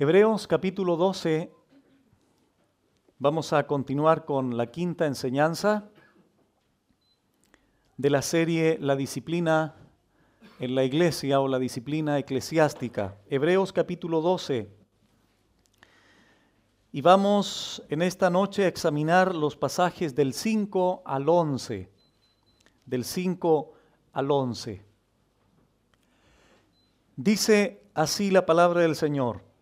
Hebreos capítulo 12, vamos a continuar con la quinta enseñanza de la serie La disciplina en la iglesia o la disciplina eclesiástica. Hebreos capítulo 12. Y vamos en esta noche a examinar los pasajes del 5 al 11. Del 5 al 11. Dice así la palabra del Señor.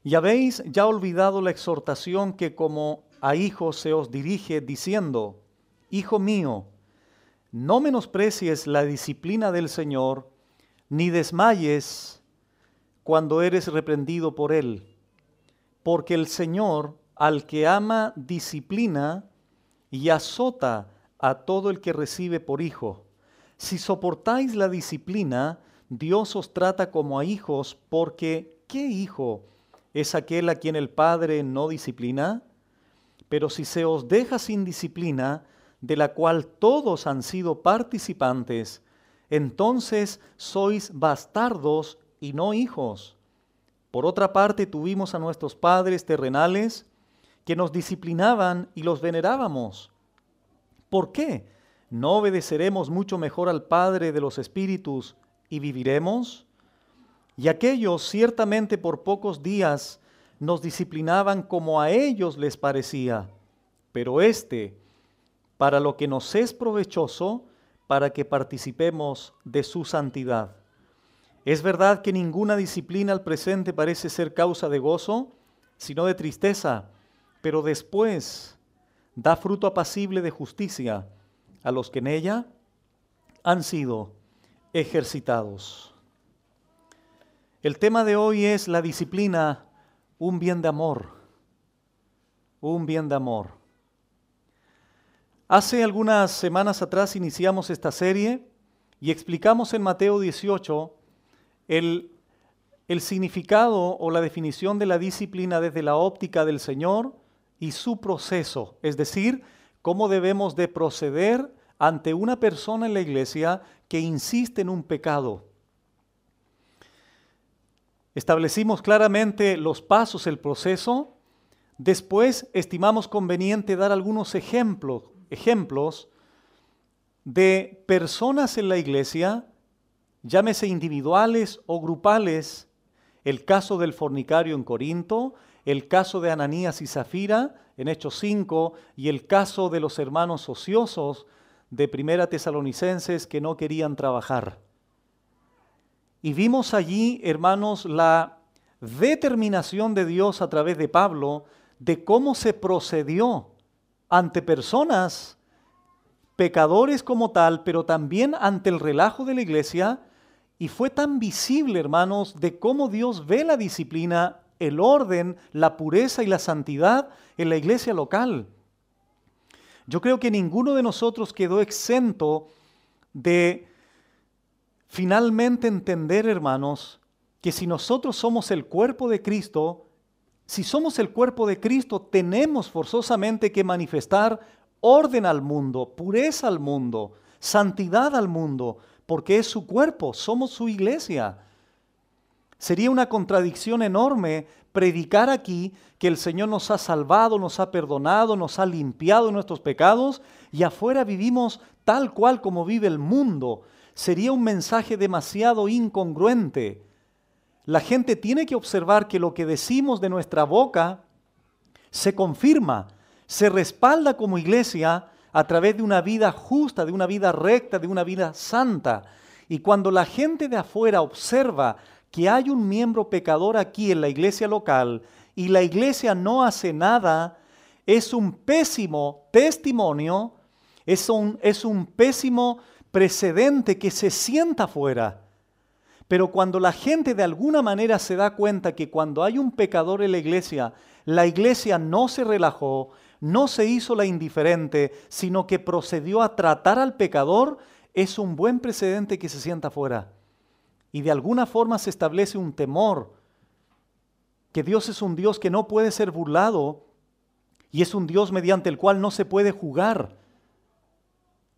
Y habéis ya olvidado la exhortación que como a hijos se os dirige, diciendo: Hijo mío, no menosprecies la disciplina del Señor, ni desmayes cuando eres reprendido por Él. Porque el Señor al que ama disciplina y azota a todo el que recibe por hijo. Si soportáis la disciplina, Dios os trata como a hijos, porque ¿qué hijo es aquel a quien el Padre no disciplina? Pero si se os deja sin disciplina, de la cual todos han sido participantes, entonces sois bastardos y no hijos. Por otra parte, tuvimos a nuestros padres terrenales que nos disciplinaban y los venerábamos. ¿Por qué? ¿No obedeceremos mucho mejor al Padre de los Espíritus y viviremos? Y aquellos ciertamente por pocos días nos disciplinaban como a ellos les parecía, pero para lo que nos es provechoso, para que participemos de su santidad. Es verdad que ninguna disciplina al presente parece ser causa de gozo, sino de tristeza, pero después da fruto apacible de justicia a los que en ella han sido ejercitados. El tema de hoy es la disciplina, un bien de amor. Un bien de amor. Hace algunas semanas atrás iniciamos esta serie y explicamos en Mateo 18 el significado o la definición de la disciplina desde la óptica del Señor y su proceso, es decir, cómo debemos de proceder ante una persona en la iglesia que insiste en un pecado. Establecimos claramente los pasos, el proceso. Después estimamos conveniente dar algunos ejemplos de personas en la iglesia, llámese individuales o grupales, el caso del fornicario en Corinto, el caso de Ananías y Zafira en Hechos 5 y el caso de los hermanos ociosos de Primera Tesalonicenses que no querían trabajar. Y vimos allí, hermanos, la determinación de Dios a través de Pablo de cómo se procedió ante personas, pecadores como tal, pero también ante el relajo de la iglesia. Y fue tan visible, hermanos, de cómo Dios ve la disciplina, el orden, la pureza y la santidad en la iglesia local. Yo creo que ninguno de nosotros quedó exento de finalmente entender, hermanos, que si nosotros somos el cuerpo de Cristo, si somos el cuerpo de Cristo, tenemos forzosamente que manifestar orden al mundo, pureza al mundo, santidad al mundo, porque es su cuerpo, somos su iglesia. Sería una contradicción enorme predicar aquí que el Señor nos ha salvado, nos ha perdonado, nos ha limpiado de nuestros pecados y afuera vivimos tal cual como vive el mundo. Sería un mensaje demasiado incongruente. La gente tiene que observar que lo que decimos de nuestra boca se confirma, se respalda como iglesia a través de una vida justa, de una vida recta, de una vida santa. Y cuando la gente de afuera observa que hay un miembro pecador aquí en la iglesia local y la iglesia no hace nada, es un pésimo testimonio, es un pésimo precedente que se sienta afuera. Pero cuando la gente de alguna manera se da cuenta que cuando hay un pecador en la iglesia no se relajó, no se hizo la indiferente, sino que procedió a tratar al pecador, es un buen precedente que se sienta afuera. Y de alguna forma se establece un temor, que Dios es un Dios que no puede ser burlado y es un Dios mediante el cual no se puede jugar,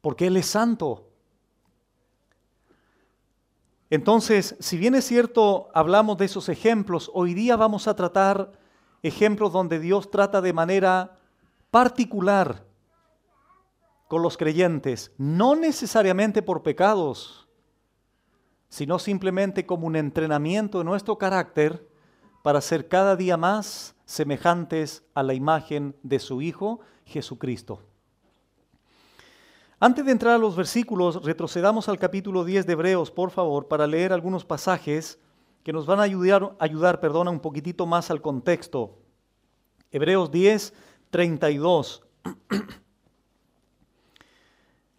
porque Él es santo. Entonces, si bien es cierto, hablamos de esos ejemplos, hoy día vamos a tratar ejemplos donde Dios trata de manera particular con los creyentes, no necesariamente por pecados, sino simplemente como un entrenamiento de nuestro carácter para ser cada día más semejantes a la imagen de su Hijo Jesucristo. Antes de entrar a los versículos, retrocedamos al capítulo 10 de Hebreos, por favor, para leer algunos pasajes que nos van a ayudar, un poquitito más al contexto. Hebreos 10, 32.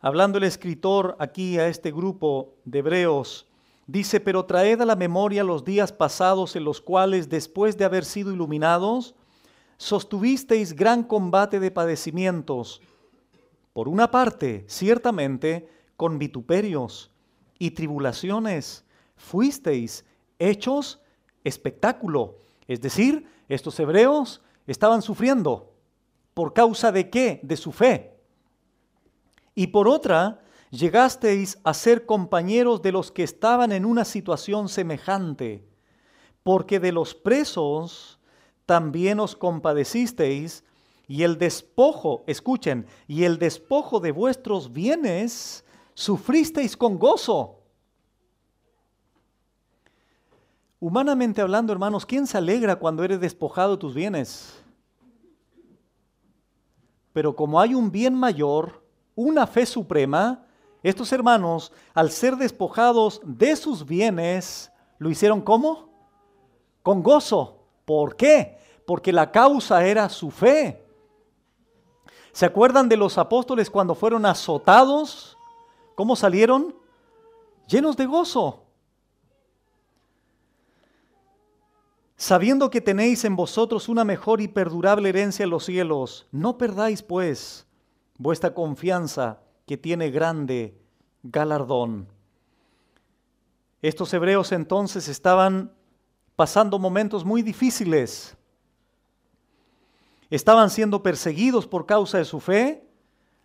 Hablando el escritor aquí a este grupo de hebreos, dice: pero traed a la memoria los días pasados en los cuales, después de haber sido iluminados, sostuvisteis gran combate de padecimientos. Por una parte, ciertamente, con vituperios y tribulaciones, fuisteis hechos espectáculo. Es decir, estos hebreos estaban sufriendo. ¿Por causa de qué? De su fe. Y por otra, llegasteis a ser compañeros de los que estaban en una situación semejante, porque de los presos también os compadecisteis, y el despojo, escuchen, y el despojo de vuestros bienes sufristeis con gozo. Humanamente hablando, hermanos, ¿quién se alegra cuando eres despojado de tus bienes? Pero como hay un bien mayor, una fe suprema, estos hermanos, al ser despojados de sus bienes, ¿lo hicieron cómo? Con gozo. ¿Por qué? Porque la causa era su fe. ¿Se acuerdan de los apóstoles cuando fueron azotados? ¿Cómo salieron? Llenos de gozo. Sabiendo que tenéis en vosotros una mejor y perdurable herencia en los cielos, no perdáis pues vuestra confianza, que tiene grande galardón. Estos hebreos entonces estaban pasando momentos muy difíciles. Estaban siendo perseguidos por causa de su fe.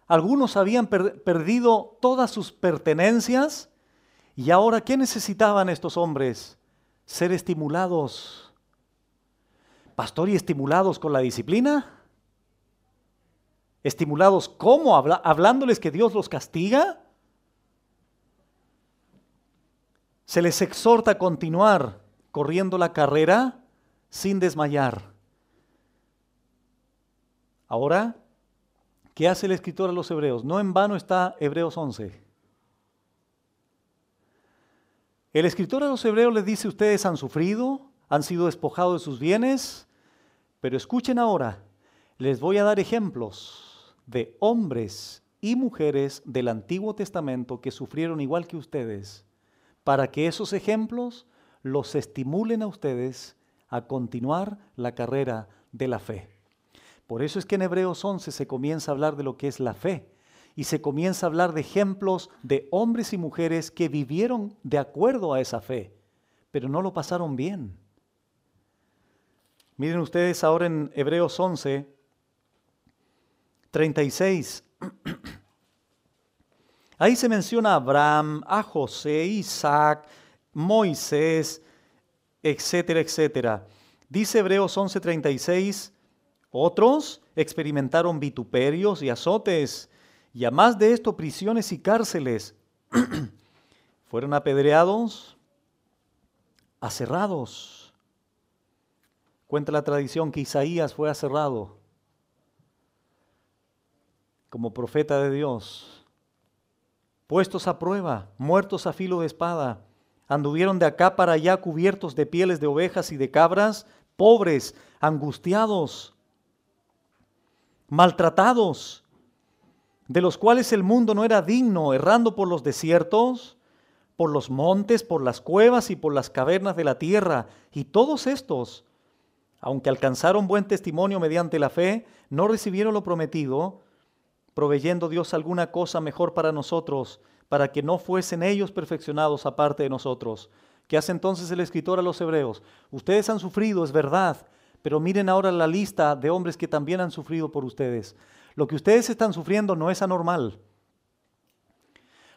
Algunos habían perdido todas sus pertenencias. Y ahora, ¿qué necesitaban estos hombres? Ser estimulados. Pastor, ¿y estimulados con la disciplina? ¿Estimulados cómo? ¿Hablándoles que Dios los castiga? Se les exhorta a continuar corriendo la carrera sin desmayar. Ahora, ¿qué hace el escritor a los hebreos? No en vano está Hebreos 11. El escritor a los hebreos les dice: ustedes han sufrido, han sido despojados de sus bienes, pero escuchen ahora, les voy a dar ejemplos de hombres y mujeres del Antiguo Testamento que sufrieron igual que ustedes, para que esos ejemplos los estimulen a ustedes a continuar la carrera de la fe. Por eso es que en Hebreos 11 se comienza a hablar de lo que es la fe y se comienza a hablar de ejemplos de hombres y mujeres que vivieron de acuerdo a esa fe, pero no lo pasaron bien. Miren ustedes ahora en Hebreos 11, 36. Ahí se menciona a Abraham, a José, Isaac, Moisés, etcétera, etcétera. Dice Hebreos 11:36, otros experimentaron vituperios y azotes, y a más de esto prisiones y cárceles. Fueron apedreados, aserrados. Cuenta la tradición que Isaías fue aserrado como profeta de Dios. Puestos a prueba, muertos a filo de espada, anduvieron de acá para allá cubiertos de pieles de ovejas y de cabras, pobres, angustiados, maltratados, de los cuales el mundo no era digno, errando por los desiertos, por los montes, por las cuevas y por las cavernas de la tierra. Y todos estos, aunque alcanzaron buen testimonio mediante la fe, no recibieron lo prometido, proveyendo Dios alguna cosa mejor para nosotros, para que no fuesen ellos perfeccionados aparte de nosotros. ¿Qué hace entonces el escritor a los hebreos? Ustedes han sufrido, es verdad, pero miren ahora la lista de hombres que también han sufrido por ustedes. Lo que ustedes están sufriendo no es anormal.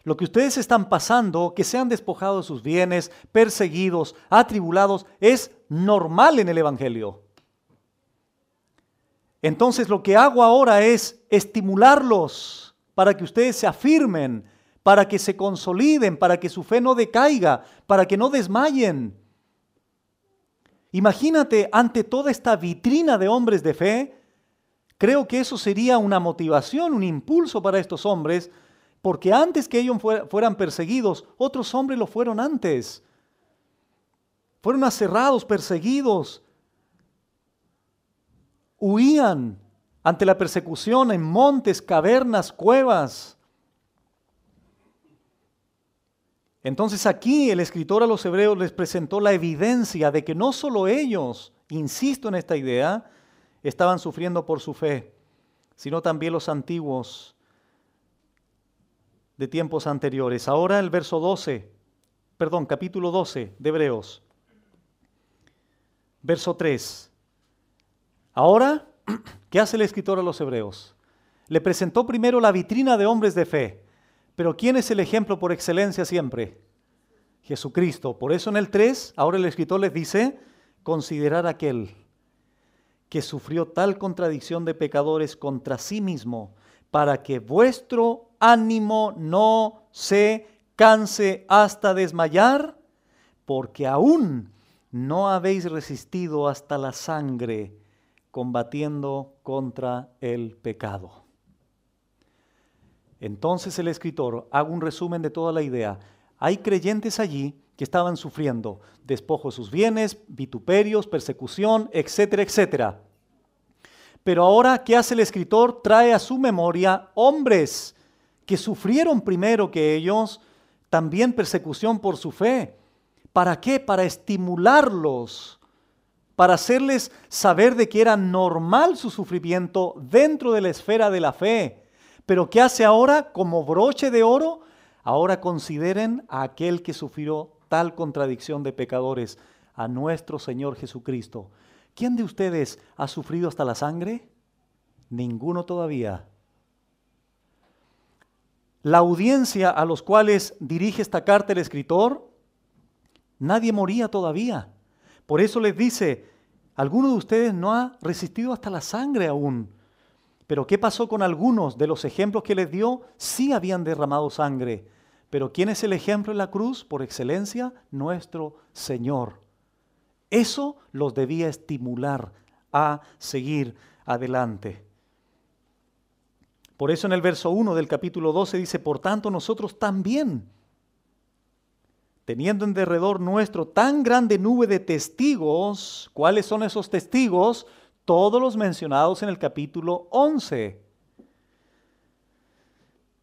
Lo que ustedes están pasando, que sean despojados de sus bienes, perseguidos, atribulados, es normal en el Evangelio. Entonces lo que hago ahora es estimularlos para que ustedes se afirmen, para que se consoliden, para que su fe no decaiga, para que no desmayen. Imagínate, ante toda esta vitrina de hombres de fe, creo que eso sería una motivación, un impulso para estos hombres, porque antes que ellos fueran perseguidos, otros hombres lo fueron antes. Fueron aserrados, perseguidos, huían ante la persecución en montes, cavernas, cuevas. Entonces aquí el escritor a los hebreos les presentó la evidencia de que no solo ellos, insisto en esta idea, estaban sufriendo por su fe, sino también los antiguos de tiempos anteriores. Ahora el capítulo 12 de Hebreos, verso 3. Ahora, ¿qué hace el escritor a los hebreos? Le presentó primero la vitrina de hombres de fe. Pero ¿quién es el ejemplo por excelencia siempre? Jesucristo. Por eso en el 3, ahora el escritor les dice, considerar aquel que sufrió tal contradicción de pecadores contra sí mismo, para que vuestro ánimo no se canse hasta desmayar, porque aún no habéis resistido hasta la sangre, combatiendo contra el pecado. Entonces el escritor, hago un resumen de toda la idea. Hay creyentes allí que estaban sufriendo despojo de sus bienes, vituperios, persecución, etcétera, etcétera. Pero ahora, ¿qué hace el escritor? Trae a su memoria hombres que sufrieron primero que ellos también persecución por su fe. ¿Para qué? Para estimularlos, para hacerles saber de que era normal su sufrimiento dentro de la esfera de la fe. Pero ¿qué hace ahora? Como broche de oro, ahora consideren a aquel que sufrió tal contradicción de pecadores, a nuestro Señor Jesucristo. ¿Quién de ustedes ha sufrido hasta la sangre? Ninguno todavía. La audiencia a los cuales dirige esta carta el escritor, nadie moría todavía. Por eso les dice, alguno de ustedes no ha resistido hasta la sangre aún. Pero ¿qué pasó con algunos de los ejemplos que les dio? Sí habían derramado sangre. Pero ¿quién es el ejemplo en la cruz? Por excelencia, nuestro Señor. Eso los debía estimular a seguir adelante. Por eso en el verso 1 del capítulo 12 dice, por tanto nosotros también, teniendo en derredor nuestro tan grande nube de testigos, ¿cuáles son esos testigos? Todos los mencionados en el capítulo 11.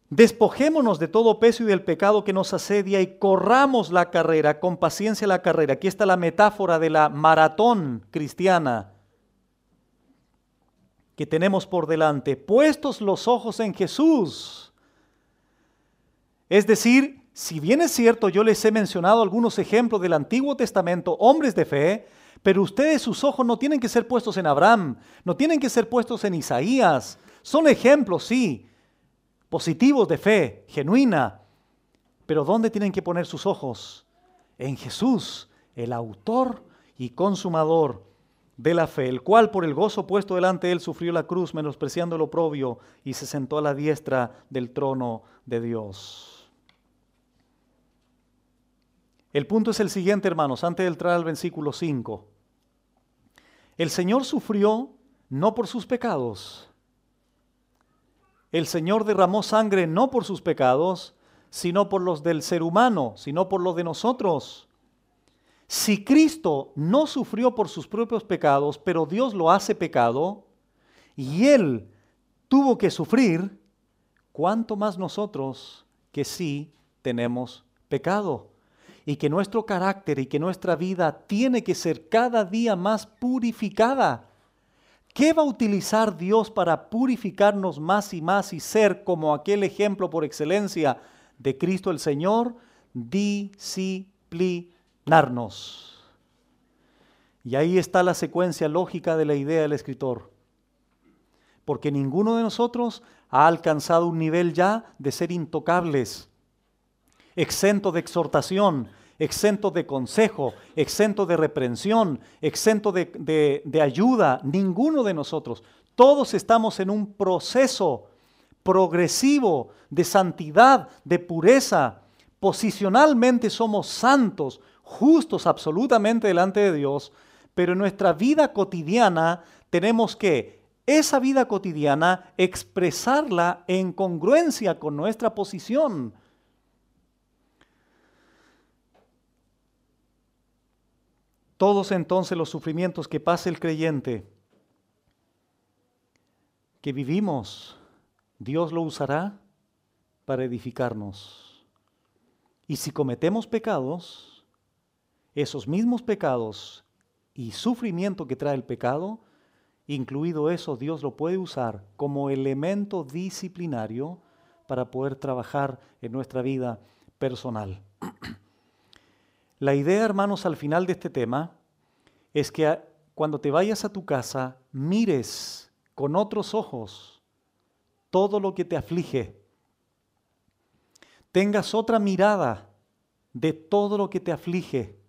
Despojémonos de todo peso y del pecado que nos asedia y corramos la carrera, con paciencia la carrera. Aquí está la metáfora de la maratón cristiana que tenemos por delante. Puestos los ojos en Jesús. Es decir, si bien es cierto, yo les he mencionado algunos ejemplos del Antiguo Testamento, hombres de fe, pero ustedes sus ojos no tienen que ser puestos en Abraham, no tienen que ser puestos en Isaías. Son ejemplos, sí, positivos de fe, genuina. Pero ¿dónde tienen que poner sus ojos? En Jesús, el autor y consumador de la fe, el cual por el gozo puesto delante de él sufrió la cruz, menospreciando el oprobio, y se sentó a la diestra del trono de Dios. El punto es el siguiente, hermanos, antes de entrar al versículo 5. El Señor sufrió no por sus pecados. El Señor derramó sangre no por sus pecados, sino por los del ser humano, sino por los de nosotros. Si Cristo no sufrió por sus propios pecados, pero Dios lo hace pecado, y Él tuvo que sufrir, ¿cuánto más nosotros que sí tenemos pecado? Y que nuestro carácter y que nuestra vida tiene que ser cada día más purificada. ¿Qué va a utilizar Dios para purificarnos más y ser como aquel ejemplo por excelencia de Cristo el Señor? Disciplinarnos. Y ahí está la secuencia lógica de la idea del escritor. Porque ninguno de nosotros ha alcanzado un nivel ya de ser intocables. exento de exhortación, exento de consejo, exento de reprensión, exento de ayuda. Ninguno de nosotros. Todos estamos en un proceso progresivo de santidad, de pureza. Posicionalmente somos santos, justos absolutamente delante de Dios, pero en nuestra vida cotidiana tenemos que esa vida cotidiana expresarla en congruencia con nuestra posición. Todos entonces los sufrimientos que pasa el creyente, que vivimos, Dios lo usará para edificarnos. Y si cometemos pecados, esos mismos pecados y sufrimiento que trae el pecado, incluido eso, Dios lo puede usar como elemento disciplinario para poder trabajar en nuestra vida personal. La idea, hermanos, al final de este tema es que cuando te vayas a tu casa, mires con otros ojos todo lo que te aflige. Tengas otra mirada de todo lo que te aflige,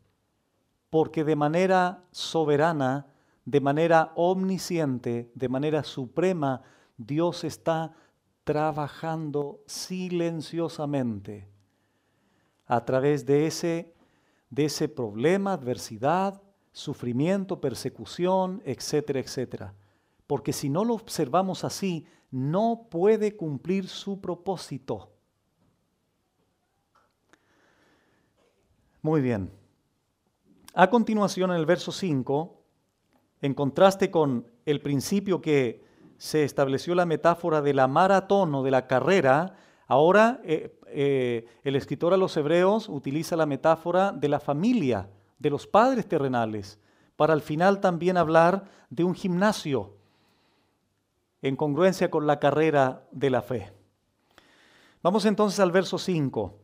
porque de manera soberana, de manera omnisciente, de manera suprema, Dios está trabajando silenciosamente a través de ese problema, adversidad, sufrimiento, persecución, etcétera, etcétera. Porque si no lo observamos así, no puede cumplir su propósito. Muy bien. A continuación, en el verso 5, en contraste con el principio que se estableció la metáfora de la maratón o de la carrera, ahora el escritor a los Hebreos utiliza la metáfora de la familia, de los padres terrenales, para al final también hablar de un gimnasio, en congruencia con la carrera de la fe. Vamos entonces al verso 5.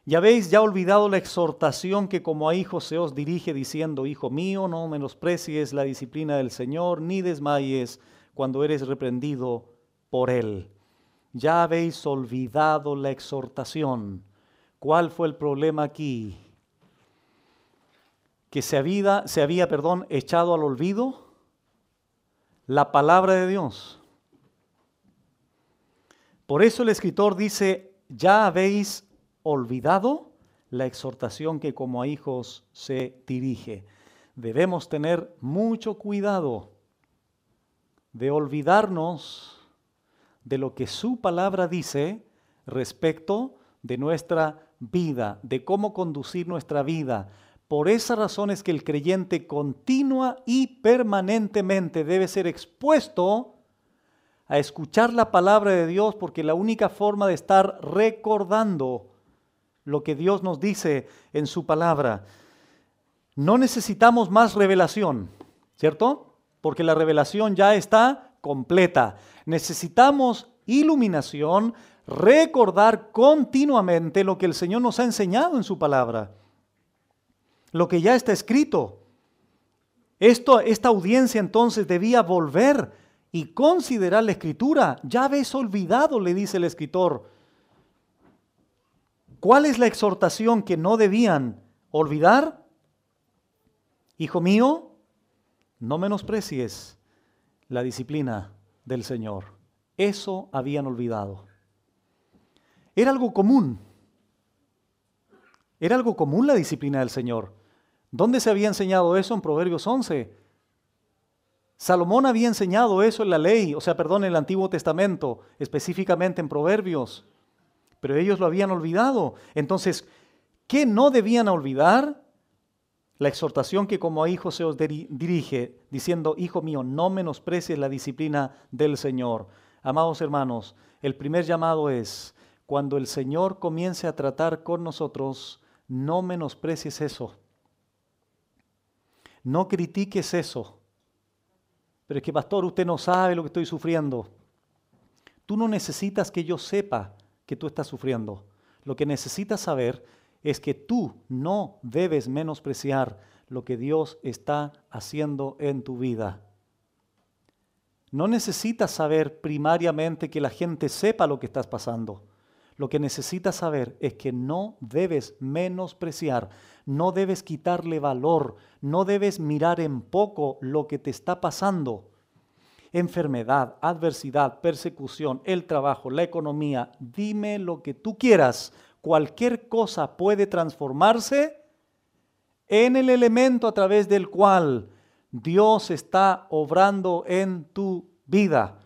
Y habéis ya olvidado la exhortación que como a hijos se os dirige, diciendo: Hijo mío, no menosprecies la disciplina del Señor, ni desmayes cuando eres reprendido por Él. Ya habéis olvidado la exhortación. ¿Cuál fue el problema aquí? Que se había echado al olvido la palabra de Dios. Por eso el escritor dice: ya habéis olvidado la exhortación que como a hijos se dirige. Debemos tener mucho cuidado de olvidarnos de lo que su palabra dice respecto de nuestra vida, de cómo conducir nuestra vida. Por esa razón es que el creyente continua y permanentemente debe ser expuesto a escuchar la palabra de Dios, porque la única forma de estar recordando lo que Dios nos dice en su palabra. No necesitamos más revelación, ¿cierto? Porque la revelación ya está completa. Necesitamos iluminación, recordar continuamente lo que el Señor nos ha enseñado en su palabra, lo que ya está escrito. Esta audiencia entonces debía volver y considerar la Escritura. Ya habéis olvidado, le dice el escritor. ¿Cuál es la exhortación que no debían olvidar? Hijo mío, no menosprecies la disciplina del Señor. Eso habían olvidado. Era algo común. Era algo común la disciplina del Señor. ¿Dónde se había enseñado eso? En Proverbios 11. Salomón había enseñado eso en la ley, en el Antiguo Testamento, específicamente en Proverbios. Pero ellos lo habían olvidado. Entonces, ¿qué no debían olvidar? La exhortación que como a hijos se os dirige, diciendo: Hijo mío, no menosprecies la disciplina del Señor. Amados hermanos, el primer llamado es: cuando el Señor comience a tratar con nosotros, no menosprecies eso. No critiques eso. Pero es que, pastor, usted no sabe lo que estoy sufriendo. Tú no necesitas que yo sepa que tú estás sufriendo. Lo que necesitas saber es que tú no debes menospreciar lo que Dios está haciendo en tu vida. No necesitas saber primariamente que la gente sepa lo que estás pasando. Lo que necesitas saber es que no debes menospreciar, no debes quitarle valor, no debes mirar en poco lo que te está pasando. Enfermedad, adversidad, persecución, el trabajo, la economía, dime lo que tú quieras. Cualquier cosa puede transformarse en el elemento a través del cual Dios está obrando en tu vida.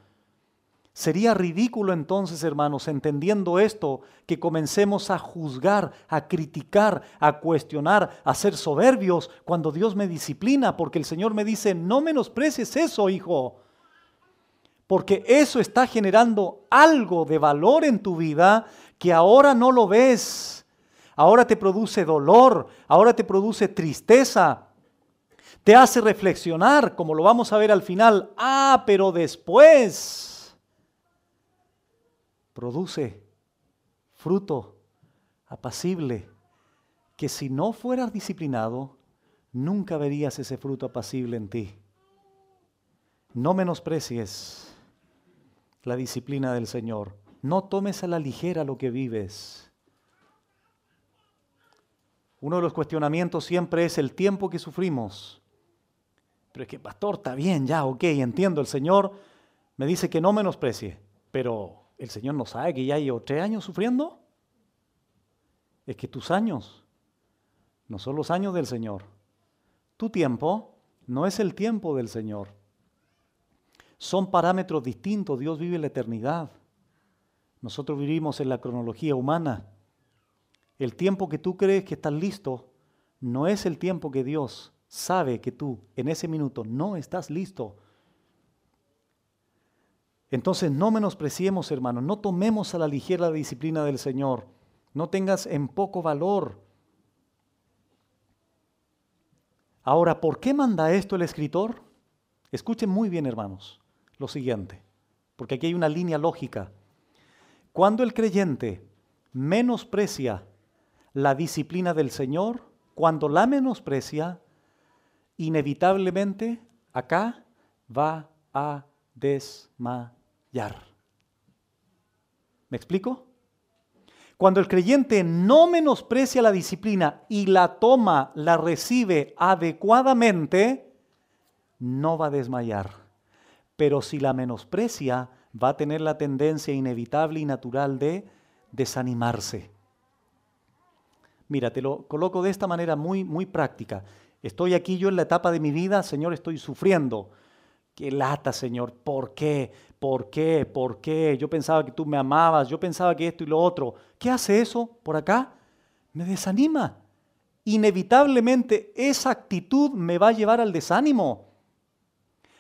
Sería ridículo entonces, hermanos, entendiendo esto, que comencemos a juzgar, a criticar, a cuestionar, a ser soberbios cuando Dios me disciplina, porque el Señor me dice, no menosprecies eso, hijo, porque eso está generando algo de valor en tu vida que ahora no lo ves. Ahora te produce dolor, ahora te produce tristeza, te hace reflexionar, como lo vamos a ver al final. Pero después produce fruto apacible, que si no fueras disciplinado, nunca verías ese fruto apacible en ti. No menosprecies la disciplina del Señor. No tomes a la ligera lo que vives. Uno de los cuestionamientos siempre es el tiempo que sufrimos. Pero es que, pastor, está bien, ya, ok, entiendo. El Señor me dice que no menosprecie, pero ¿el Señor no sabe que ya llevo 3 años sufriendo? Es que tus años no son los años del Señor. Tu tiempo no es el tiempo del Señor. Son parámetros distintos. Dios vive la eternidad. Nosotros vivimos en la cronología humana. El tiempo que tú crees que estás listo no es el tiempo que Dios sabe que tú en ese minuto no estás listo. Entonces no menospreciemos, hermanos, no tomemos a la ligera la disciplina del Señor. No tengas en poco valor. Ahora, ¿por qué manda esto el escritor? Escuchen muy bien, hermanos, lo siguiente, porque aquí hay una línea lógica. Cuando el creyente menosprecia la disciplina del Señor, cuando la menosprecia, inevitablemente acá va a desmayar. ¿Me explico? Cuando el creyente no menosprecia la disciplina y la toma, la recibe adecuadamente, no va a desmayar. Pero si la menosprecia, va a tener la tendencia inevitable y natural de desanimarse. Mira, te lo coloco de esta manera muy, muy práctica. Estoy aquí yo en la etapa de mi vida, Señor, estoy sufriendo. Qué lata, Señor. ¿Por qué? ¿Por qué? ¿Por qué? Yo pensaba que tú me amabas, yo pensaba que esto y lo otro. ¿Qué hace eso por acá? Me desanima. Inevitablemente esa actitud me va a llevar al desánimo.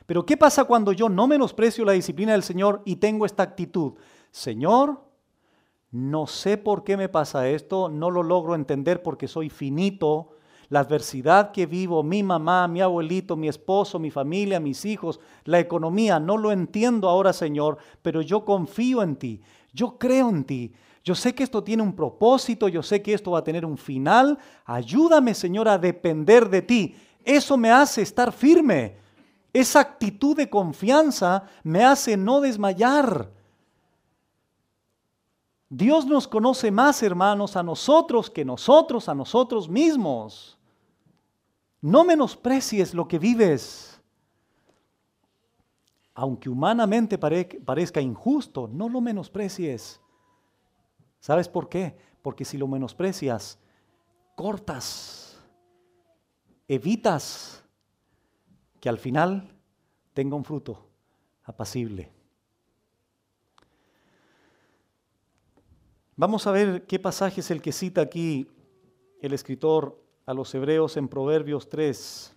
Pero ¿qué pasa cuando yo no menosprecio la disciplina del Señor y tengo esta actitud? Señor, no sé por qué me pasa esto, no lo logro entender porque soy finito. La adversidad que vivo, mi mamá, mi abuelito, mi esposo, mi familia, mis hijos, la economía, no lo entiendo ahora, Señor, pero yo confío en ti, yo creo en ti. Yo sé que esto tiene un propósito, yo sé que esto va a tener un final. Ayúdame, Señor, a depender de ti. Eso me hace estar firme. Esa actitud de confianza me hace no desmayar. Dios nos conoce más, hermanos, a nosotros que nosotros a nosotros mismos. No menosprecies lo que vives. Aunque humanamente parezca injusto, no lo menosprecies. ¿Sabes por qué? Porque si lo menosprecias, cortas, evitas que al final tenga un fruto apacible. Vamos a ver qué pasaje es el que cita aquí el escritor a los Hebreos en Proverbios 3.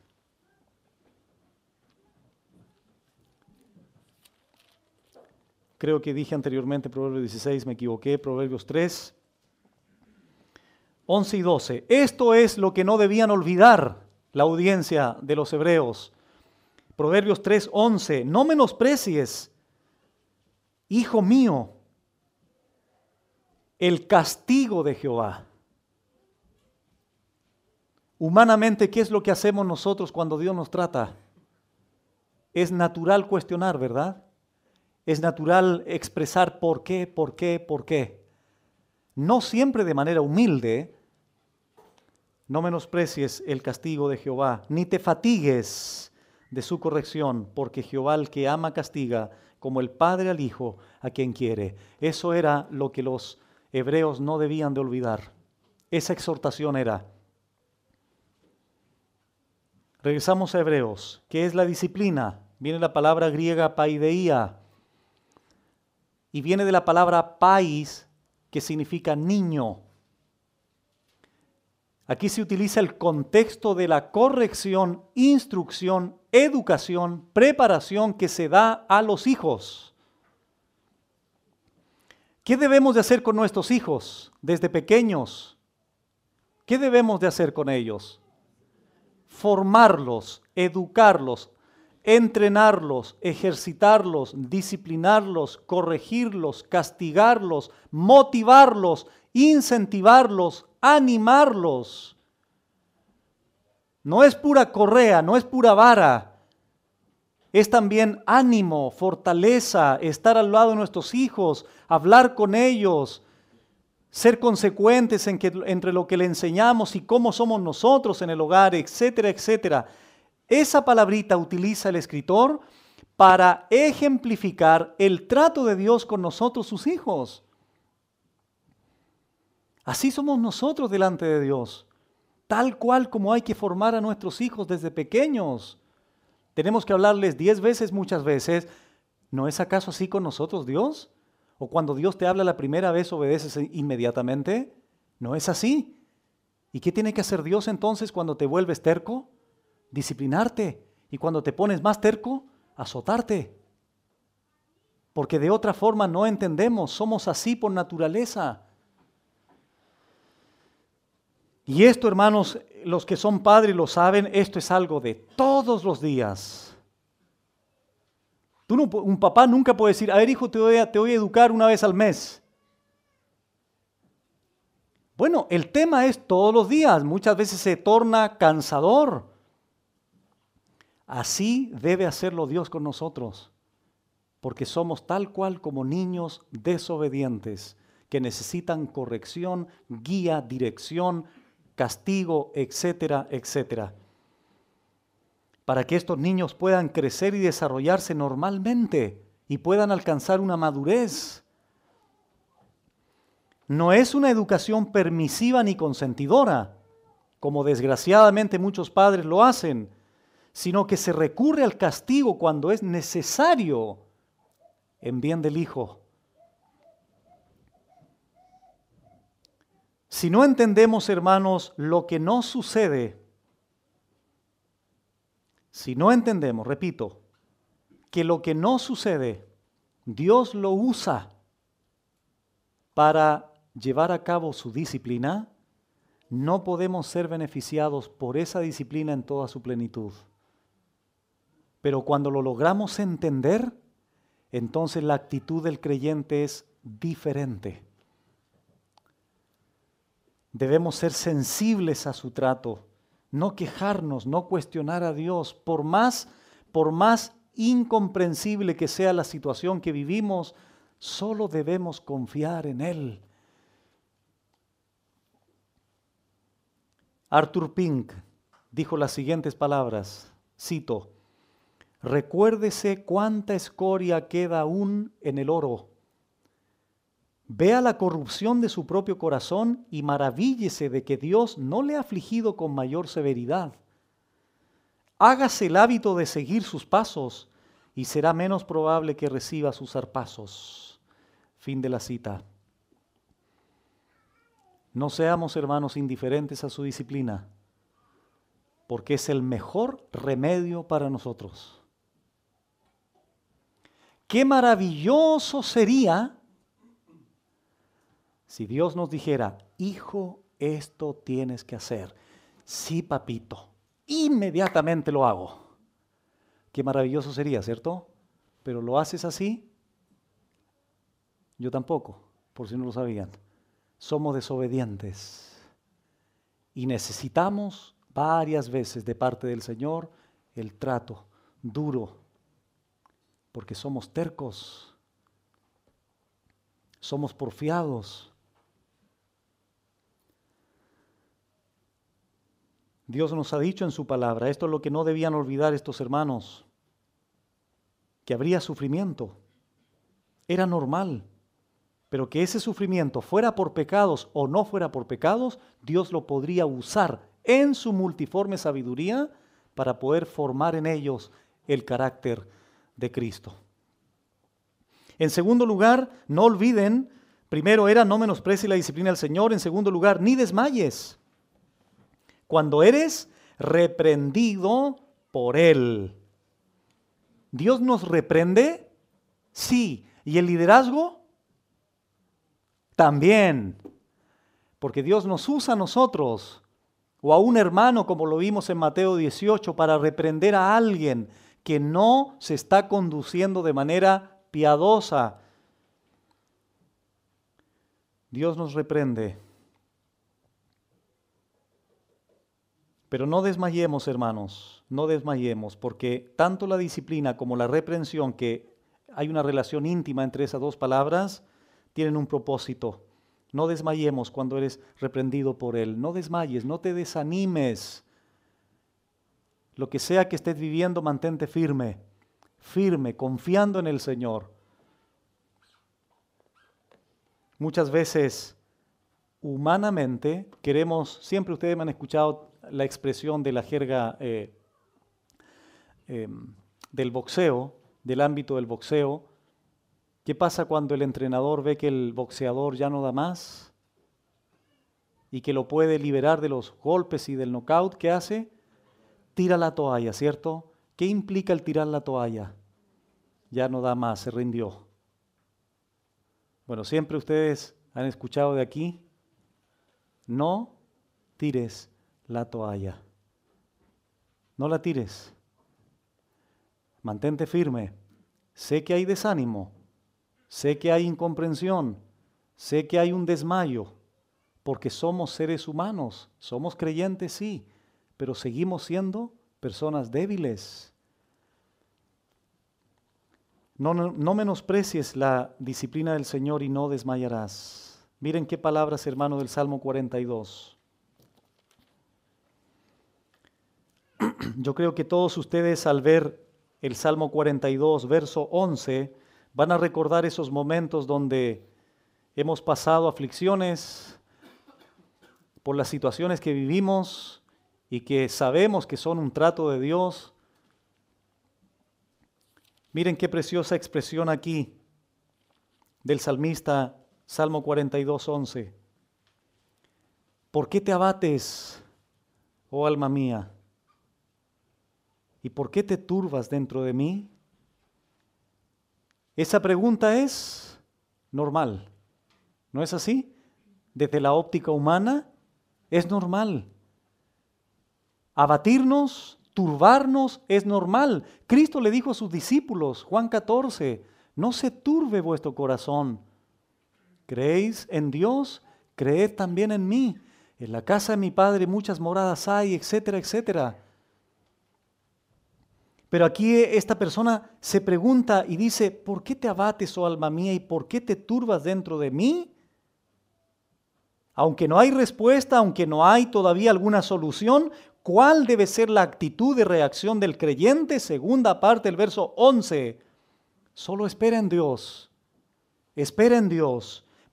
Creo que dije anteriormente Proverbios 16, me equivoqué, Proverbios 3, 11 y 12. Esto es lo que no debían olvidar la audiencia de los Hebreos. Proverbios 3, 11. No menosprecies, hijo mío, el castigo de Jehová. Humanamente, ¿qué es lo que hacemos nosotros cuando Dios nos trata? Es natural cuestionar, ¿verdad? Es natural expresar por qué, por qué, por qué. no siempre de manera humilde. No menosprecies el castigo de Jehová, ni te fatigues de su corrección, porque Jehová al que ama castiga, como el padre al hijo a quien quiere. Eso era lo que los hebreos no debían de olvidar. Esa exhortación era. Regresamos a Hebreos. ¿Qué es la disciplina? Viene la palabra griega paideia y viene de la palabra pais, que significa niño. Aquí se utiliza el contexto de la corrección, instrucción, educación, preparación que se da a los hijos. ¿Qué debemos de hacer con nuestros hijos desde pequeños? ¿Qué debemos de hacer con ellos? Formarlos, educarlos, entrenarlos, ejercitarlos, disciplinarlos, corregirlos, castigarlos, motivarlos, incentivarlos, animarlos. No es pura correa, no es pura vara. Es también ánimo, fortaleza, estar al lado de nuestros hijos, hablar con ellos, ser consecuentes entre lo que le enseñamos y cómo somos nosotros en el hogar, etcétera, etcétera. Esa palabrita utiliza el escritor para ejemplificar el trato de Dios con nosotros, sus hijos. Así somos nosotros delante de Dios, tal cual como hay que formar a nuestros hijos desde pequeños. Tenemos que hablarles 10 veces, muchas veces. ¿No es acaso así con nosotros, Dios? ¿O cuando Dios te habla la primera vez obedeces inmediatamente? ¿No es así? ¿Y qué tiene que hacer Dios entonces cuando te vuelves terco? Disciplinarte. Y cuando te pones más terco, azotarte. Porque de otra forma no entendemos, somos así por naturaleza. Y esto, hermanos, los que son padres lo saben, esto es algo de todos los días. Un papá nunca puede decir, a ver hijo, te voy a educar una vez al mes. Bueno, el tema es todos los días, muchas veces se torna cansador. Así debe hacerlo Dios con nosotros, porque somos tal cual como niños desobedientes, que necesitan corrección, guía, dirección, castigo, etcétera, etcétera. Para que estos niños puedan crecer y desarrollarse normalmente y puedan alcanzar una madurez. No es una educación permisiva ni consentidora, como desgraciadamente muchos padres lo hacen, sino que se recurre al castigo cuando es necesario en bien del hijo. Si no entendemos, hermanos, lo que nos sucede, si no entendemos, repito, que lo que nos sucede, Dios lo usa para llevar a cabo su disciplina, no podemos ser beneficiados por esa disciplina en toda su plenitud. Pero cuando lo logramos entender, entonces la actitud del creyente es diferente. Debemos ser sensibles a su trato, no quejarnos, no cuestionar a Dios, por más incomprensible que sea la situación que vivimos, solo debemos confiar en Él. Arthur Pink dijo las siguientes palabras, cito, recuérdese cuánta escoria queda aún en el oro. Vea la corrupción de su propio corazón y maravíllese de que Dios no le ha afligido con mayor severidad. Hágase el hábito de seguir sus pasos y será menos probable que reciba sus zarpazos. Fin de la cita. No seamos, hermanos, indiferentes a su disciplina, porque es el mejor remedio para nosotros. Qué maravilloso sería si Dios nos dijera, hijo, esto tienes que hacer. Sí, papito, inmediatamente lo hago. Qué maravilloso sería, ¿cierto? Pero ¿lo haces así? Yo tampoco, por si no lo sabían. Somos desobedientes y necesitamos varias veces de parte del Señor el trato duro, porque somos tercos, somos porfiados. Dios nos ha dicho en su palabra, esto es lo que no debían olvidar estos hermanos, que habría sufrimiento. Era normal, pero que ese sufrimiento fuera por pecados o no fuera por pecados, Dios lo podría usar en su multiforme sabiduría para poder formar en ellos el carácter de Cristo. En segundo lugar, no olviden, primero era no menosprecies la disciplina del Señor, en segundo lugar, ni desmayes cuando eres reprendido por Él. ¿Dios nos reprende? Sí. ¿Y el liderazgo? También. Porque Dios nos usa a nosotros o a un hermano, como lo vimos en Mateo 18, para reprender a alguien que no se está conduciendo de manera piadosa. Dios nos reprende. Pero no desmayemos, hermanos, no desmayemos, porque tanto la disciplina como la reprensión, que hay una relación íntima entre esas dos palabras, tienen un propósito. No desmayemos cuando eres reprendido por Él. No desmayes, no te desanimes. Lo que sea que estés viviendo, mantente firme, firme, confiando en el Señor. Muchas veces, humanamente, queremos, siempre ustedes me han escuchado la expresión de la jerga del boxeo, del ámbito del boxeo. ¿Qué pasa cuando el entrenador ve que el boxeador ya no da más y que lo puede liberar de los golpes y del knockout? ¿Qué hace? Tira la toalla, ¿cierto? ¿Qué implica el tirar la toalla? Ya no da más, se rindió. Bueno, siempre ustedes han escuchado de aquí, no tires la toalla. No la tires. Mantente firme. Sé que hay desánimo. Sé que hay incomprensión, sé que hay un desmayo, porque somos seres humanos, somos creyentes, sí, pero seguimos siendo personas débiles. No menosprecies la disciplina del Señor y no desmayarás. Miren qué palabras, hermano, del Salmo 42. Yo creo que todos ustedes al ver el Salmo 42, verso 11, van a recordar esos momentos donde hemos pasado aflicciones por las situaciones que vivimos y que sabemos que son un trato de Dios. Miren qué preciosa expresión aquí del salmista, Salmo 42, 11. ¿Por qué te abates, oh alma mía? ¿Y por qué te turbas dentro de mí? Esa pregunta es normal, ¿no es así? Desde la óptica humana es normal. Abatirnos, turbarnos es normal. Cristo le dijo a sus discípulos, Juan 14, no se turbe vuestro corazón. ¿Creéis en Dios? Creed también en mí. En la casa de mi Padre muchas moradas hay, etcétera, etcétera. Pero aquí esta persona se pregunta y dice, ¿por qué te abates, oh alma mía, y por qué te turbas dentro de mí? Aunque no hay respuesta, aunque no hay todavía alguna solución, ¿cuál debe ser la actitud de reacción del creyente? Segunda parte del verso 11. Solo espera en Dios,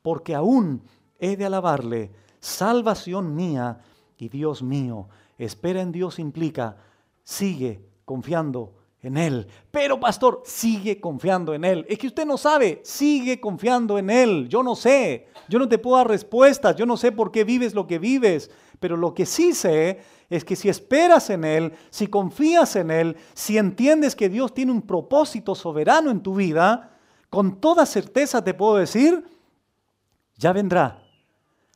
porque aún he de alabarle, salvación mía y Dios mío. Espera en Dios implica, sigue confiando en Él. Pero pastor, sigue confiando en Él. Es que usted no sabe, sigue confiando en Él. Yo no sé, yo no te puedo dar respuestas, yo no sé por qué vives lo que vives, pero lo que sí sé es que si esperas en Él, si confías en Él, si entiendes que Dios tiene un propósito soberano en tu vida, con toda certeza te puedo decir, ya vendrá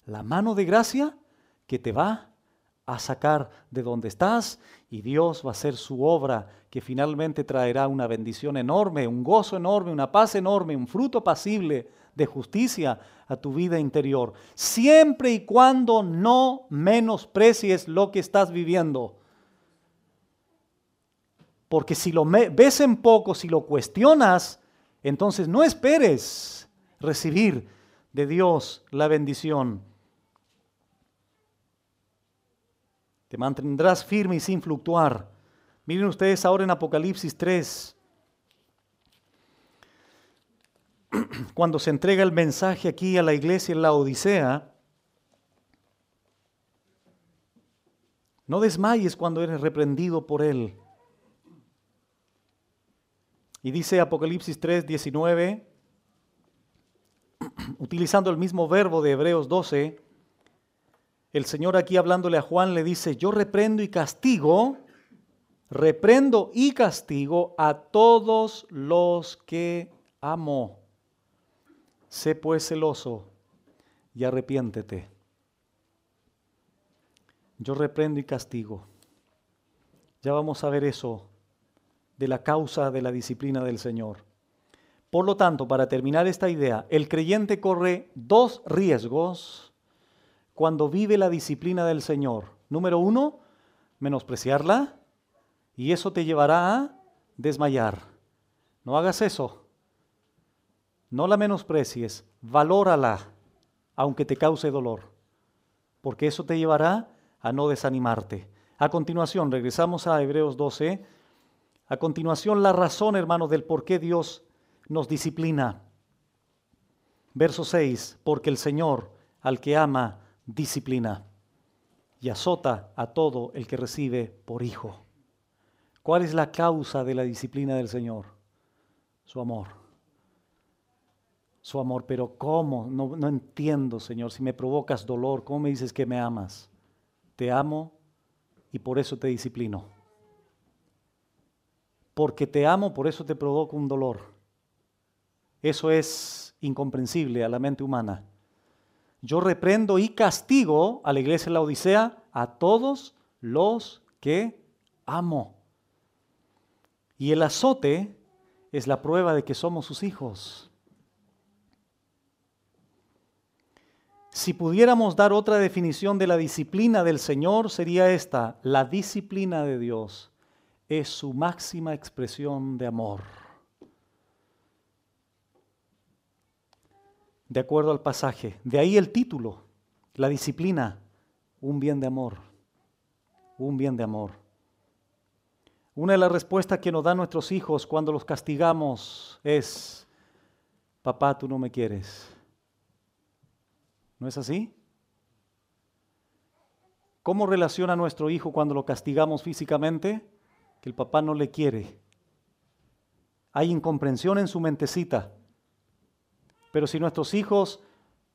la mano de gracia que te va a sacar de donde estás y Dios va a hacer su obra que finalmente traerá una bendición enorme, un gozo enorme, una paz enorme, un fruto apacible de justicia a tu vida interior, siempre y cuando no menosprecies lo que estás viviendo. Porque si lo ves en poco, si lo cuestionas, entonces no esperes recibir de Dios la bendición. Te mantendrás firme y sin fluctuar. Miren ustedes ahora en Apocalipsis 3, cuando se entrega el mensaje aquí a la iglesia en la Odisea. No desmayes cuando eres reprendido por él. Y dice Apocalipsis 3, 19, utilizando el mismo verbo de Hebreos 12, el Señor aquí hablándole a Juan le dice, yo reprendo y castigo a todos los que amo. Sé pues celoso y arrepiéntete. Yo reprendo y castigo. Ya vamos a ver eso de la causa de la disciplina del Señor. Por lo tanto, para terminar esta idea, el creyente corre dos riesgos cuando vive la disciplina del Señor. Número uno, menospreciarla, y eso te llevará a desmayar. No hagas eso. No la menosprecies, valórala, aunque te cause dolor, porque eso te llevará a no desanimarte. A continuación, regresamos a Hebreos 12. A continuación, la razón, hermanos, del por qué Dios nos disciplina. Verso 6, porque el Señor al que ama disciplina y azota a todo el que recibe por hijo. ¿Cuál es la causa de la disciplina del Señor? Su amor. Su amor, pero ¿cómo? No entiendo, Señor, si me provocas dolor, ¿cómo me dices que me amas? Te amo y por eso te disciplino. Porque te amo, por eso te provoco un dolor. Eso es incomprensible a la mente humana. Yo reprendo y castigo a la iglesia de la Odisea a todos los que amo. Y el azote es la prueba de que somos sus hijos. Si pudiéramos dar otra definición de la disciplina del Señor, sería esta: la disciplina de Dios es su máxima expresión de amor. De acuerdo al pasaje, de ahí el título, la disciplina, un bien de amor, un bien de amor. Una de las respuestas que nos dan nuestros hijos cuando los castigamos es: papá, tú no me quieres. ¿No es así? ¿Cómo relaciona nuestro hijo cuando lo castigamos físicamente? Que el papá no le quiere. Hay incomprensión en su mentecita. Pero si nuestros hijos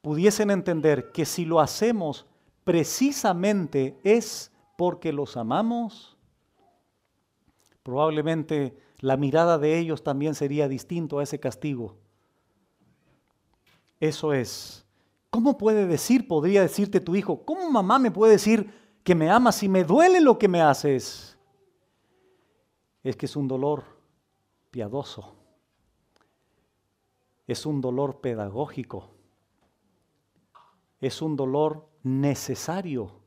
pudiesen entender que si lo hacemos precisamente es porque los amamos, probablemente la mirada de ellos también sería distinto a ese castigo. Eso es. ¿Cómo podría decirte tu hijo, cómo mamá me puede decir que me ama si me duele lo que me haces? Es que es un dolor piadoso. Es un dolor pedagógico. Es un dolor necesario.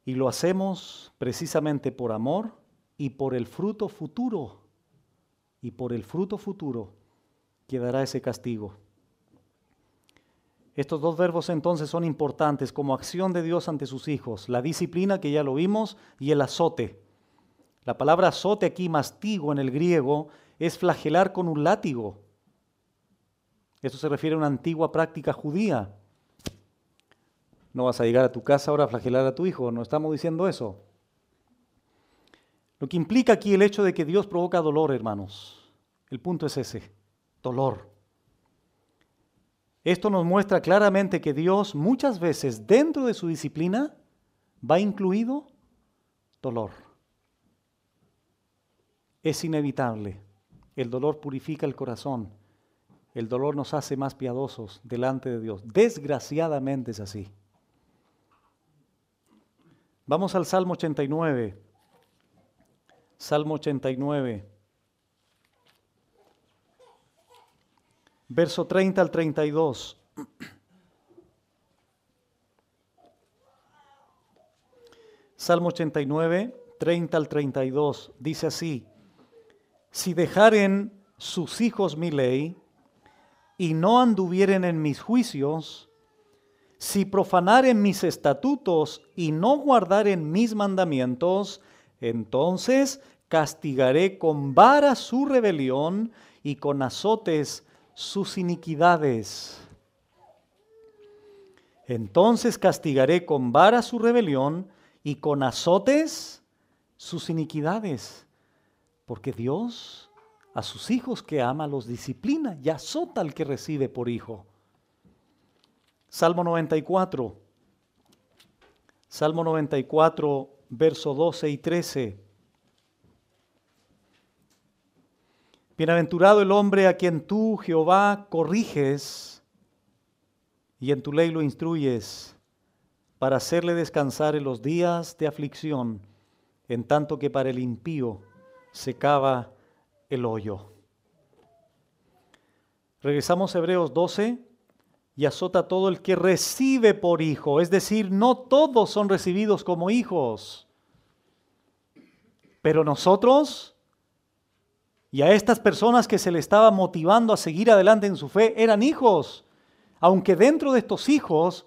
Y lo hacemos precisamente por amor y por el fruto futuro. Y por el fruto futuro que dará ese castigo. Estos dos verbos entonces son importantes como acción de Dios ante sus hijos. La disciplina, que ya lo vimos, y el azote. La palabra azote aquí, mastigo en el griego, es flagelar con un látigo. Esto se refiere a una antigua práctica judía. No vas a llegar a tu casa ahora a flagelar a tu hijo, no estamos diciendo eso. Lo que implica aquí el hecho de que Dios provoca dolor, hermanos. El punto es ese, dolor. Esto nos muestra claramente que Dios muchas veces dentro de su disciplina va incluido dolor. Es inevitable. El dolor purifica el corazón. El dolor nos hace más piadosos delante de Dios. Desgraciadamente es así. Vamos al Salmo 89. Salmo 89. Verso 30 al 32. Salmo 89, 30 al 32. Dice así: si dejaren sus hijos mi ley y no anduvieren en mis juicios, Si profanaren mis estatutos y no guardaren mis mandamientos, entonces castigaré con vara su rebelión y con azotes sus iniquidades. Entonces castigaré con vara su rebelión y con azotes sus iniquidades. Porque Dios a sus hijos que ama los disciplina y azota al que recibe por hijo. Salmo 94. Salmo 94, verso 12 y 13. Bienaventurado el hombre a quien tú, Jehová, corriges y en tu ley lo instruyes para hacerle descansar en los días de aflicción, en tanto que para el impío se cava el hoyo. Regresamos a Hebreos 12. Y azota a todo el que recibe por hijo. Es decir, no todos son recibidos como hijos. Pero nosotros, y a estas personas que se le estaba motivando a seguir adelante en su fe, eran hijos. Aunque dentro de estos hijos,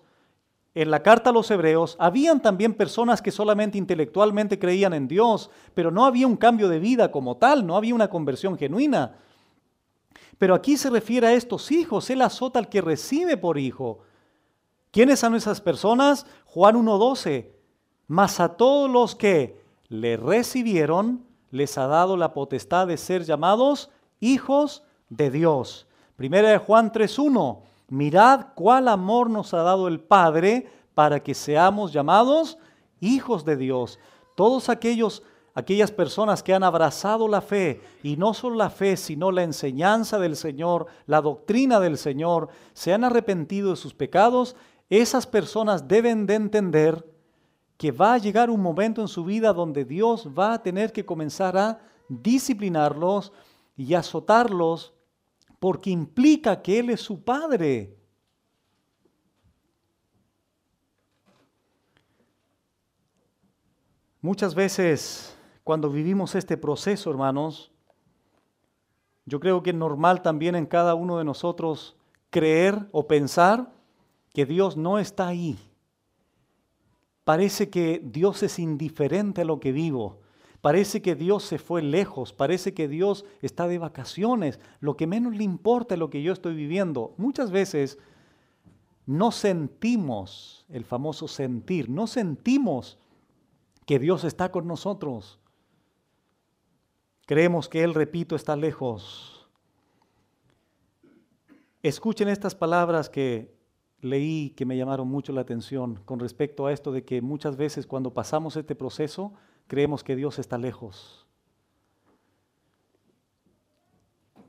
en la carta a los Hebreos, habían también personas que solamente intelectualmente creían en Dios, pero no había un cambio de vida como tal, no había una conversión genuina. Pero aquí se refiere a estos hijos. Él azota al que recibe por hijo. ¿Quiénes son esas personas? Juan 1:12. Mas a todos los que le recibieron, les ha dado la potestad de ser llamados hijos de Dios. Primera de Juan 3:1. Mirad cuál amor nos ha dado el Padre para que seamos llamados hijos de Dios. Todos aquellas personas que han abrazado la fe, y no solo la fe, sino la enseñanza del Señor, la doctrina del Señor, se han arrepentido de sus pecados, esas personas deben de entender que va a llegar un momento en su vida donde Dios va a tener que comenzar a disciplinarlos y azotarlos, porque implica que Él es su Padre. Muchas veces, cuando vivimos este proceso, hermanos, yo creo que es normal también en cada uno de nosotros creer o pensar que Dios no está ahí. Parece que Dios es indiferente a lo que vivo. Parece que Dios se fue lejos. Parece que Dios está de vacaciones. Lo que menos le importa es lo que yo estoy viviendo. Muchas veces no sentimos el famoso sentir. No sentimos que Dios está con nosotros. Creemos que Él, repito, está lejos. Escuchen estas palabras que leí que me llamaron mucho la atención con respecto a esto de que muchas veces cuando pasamos este proceso creemos que Dios está lejos.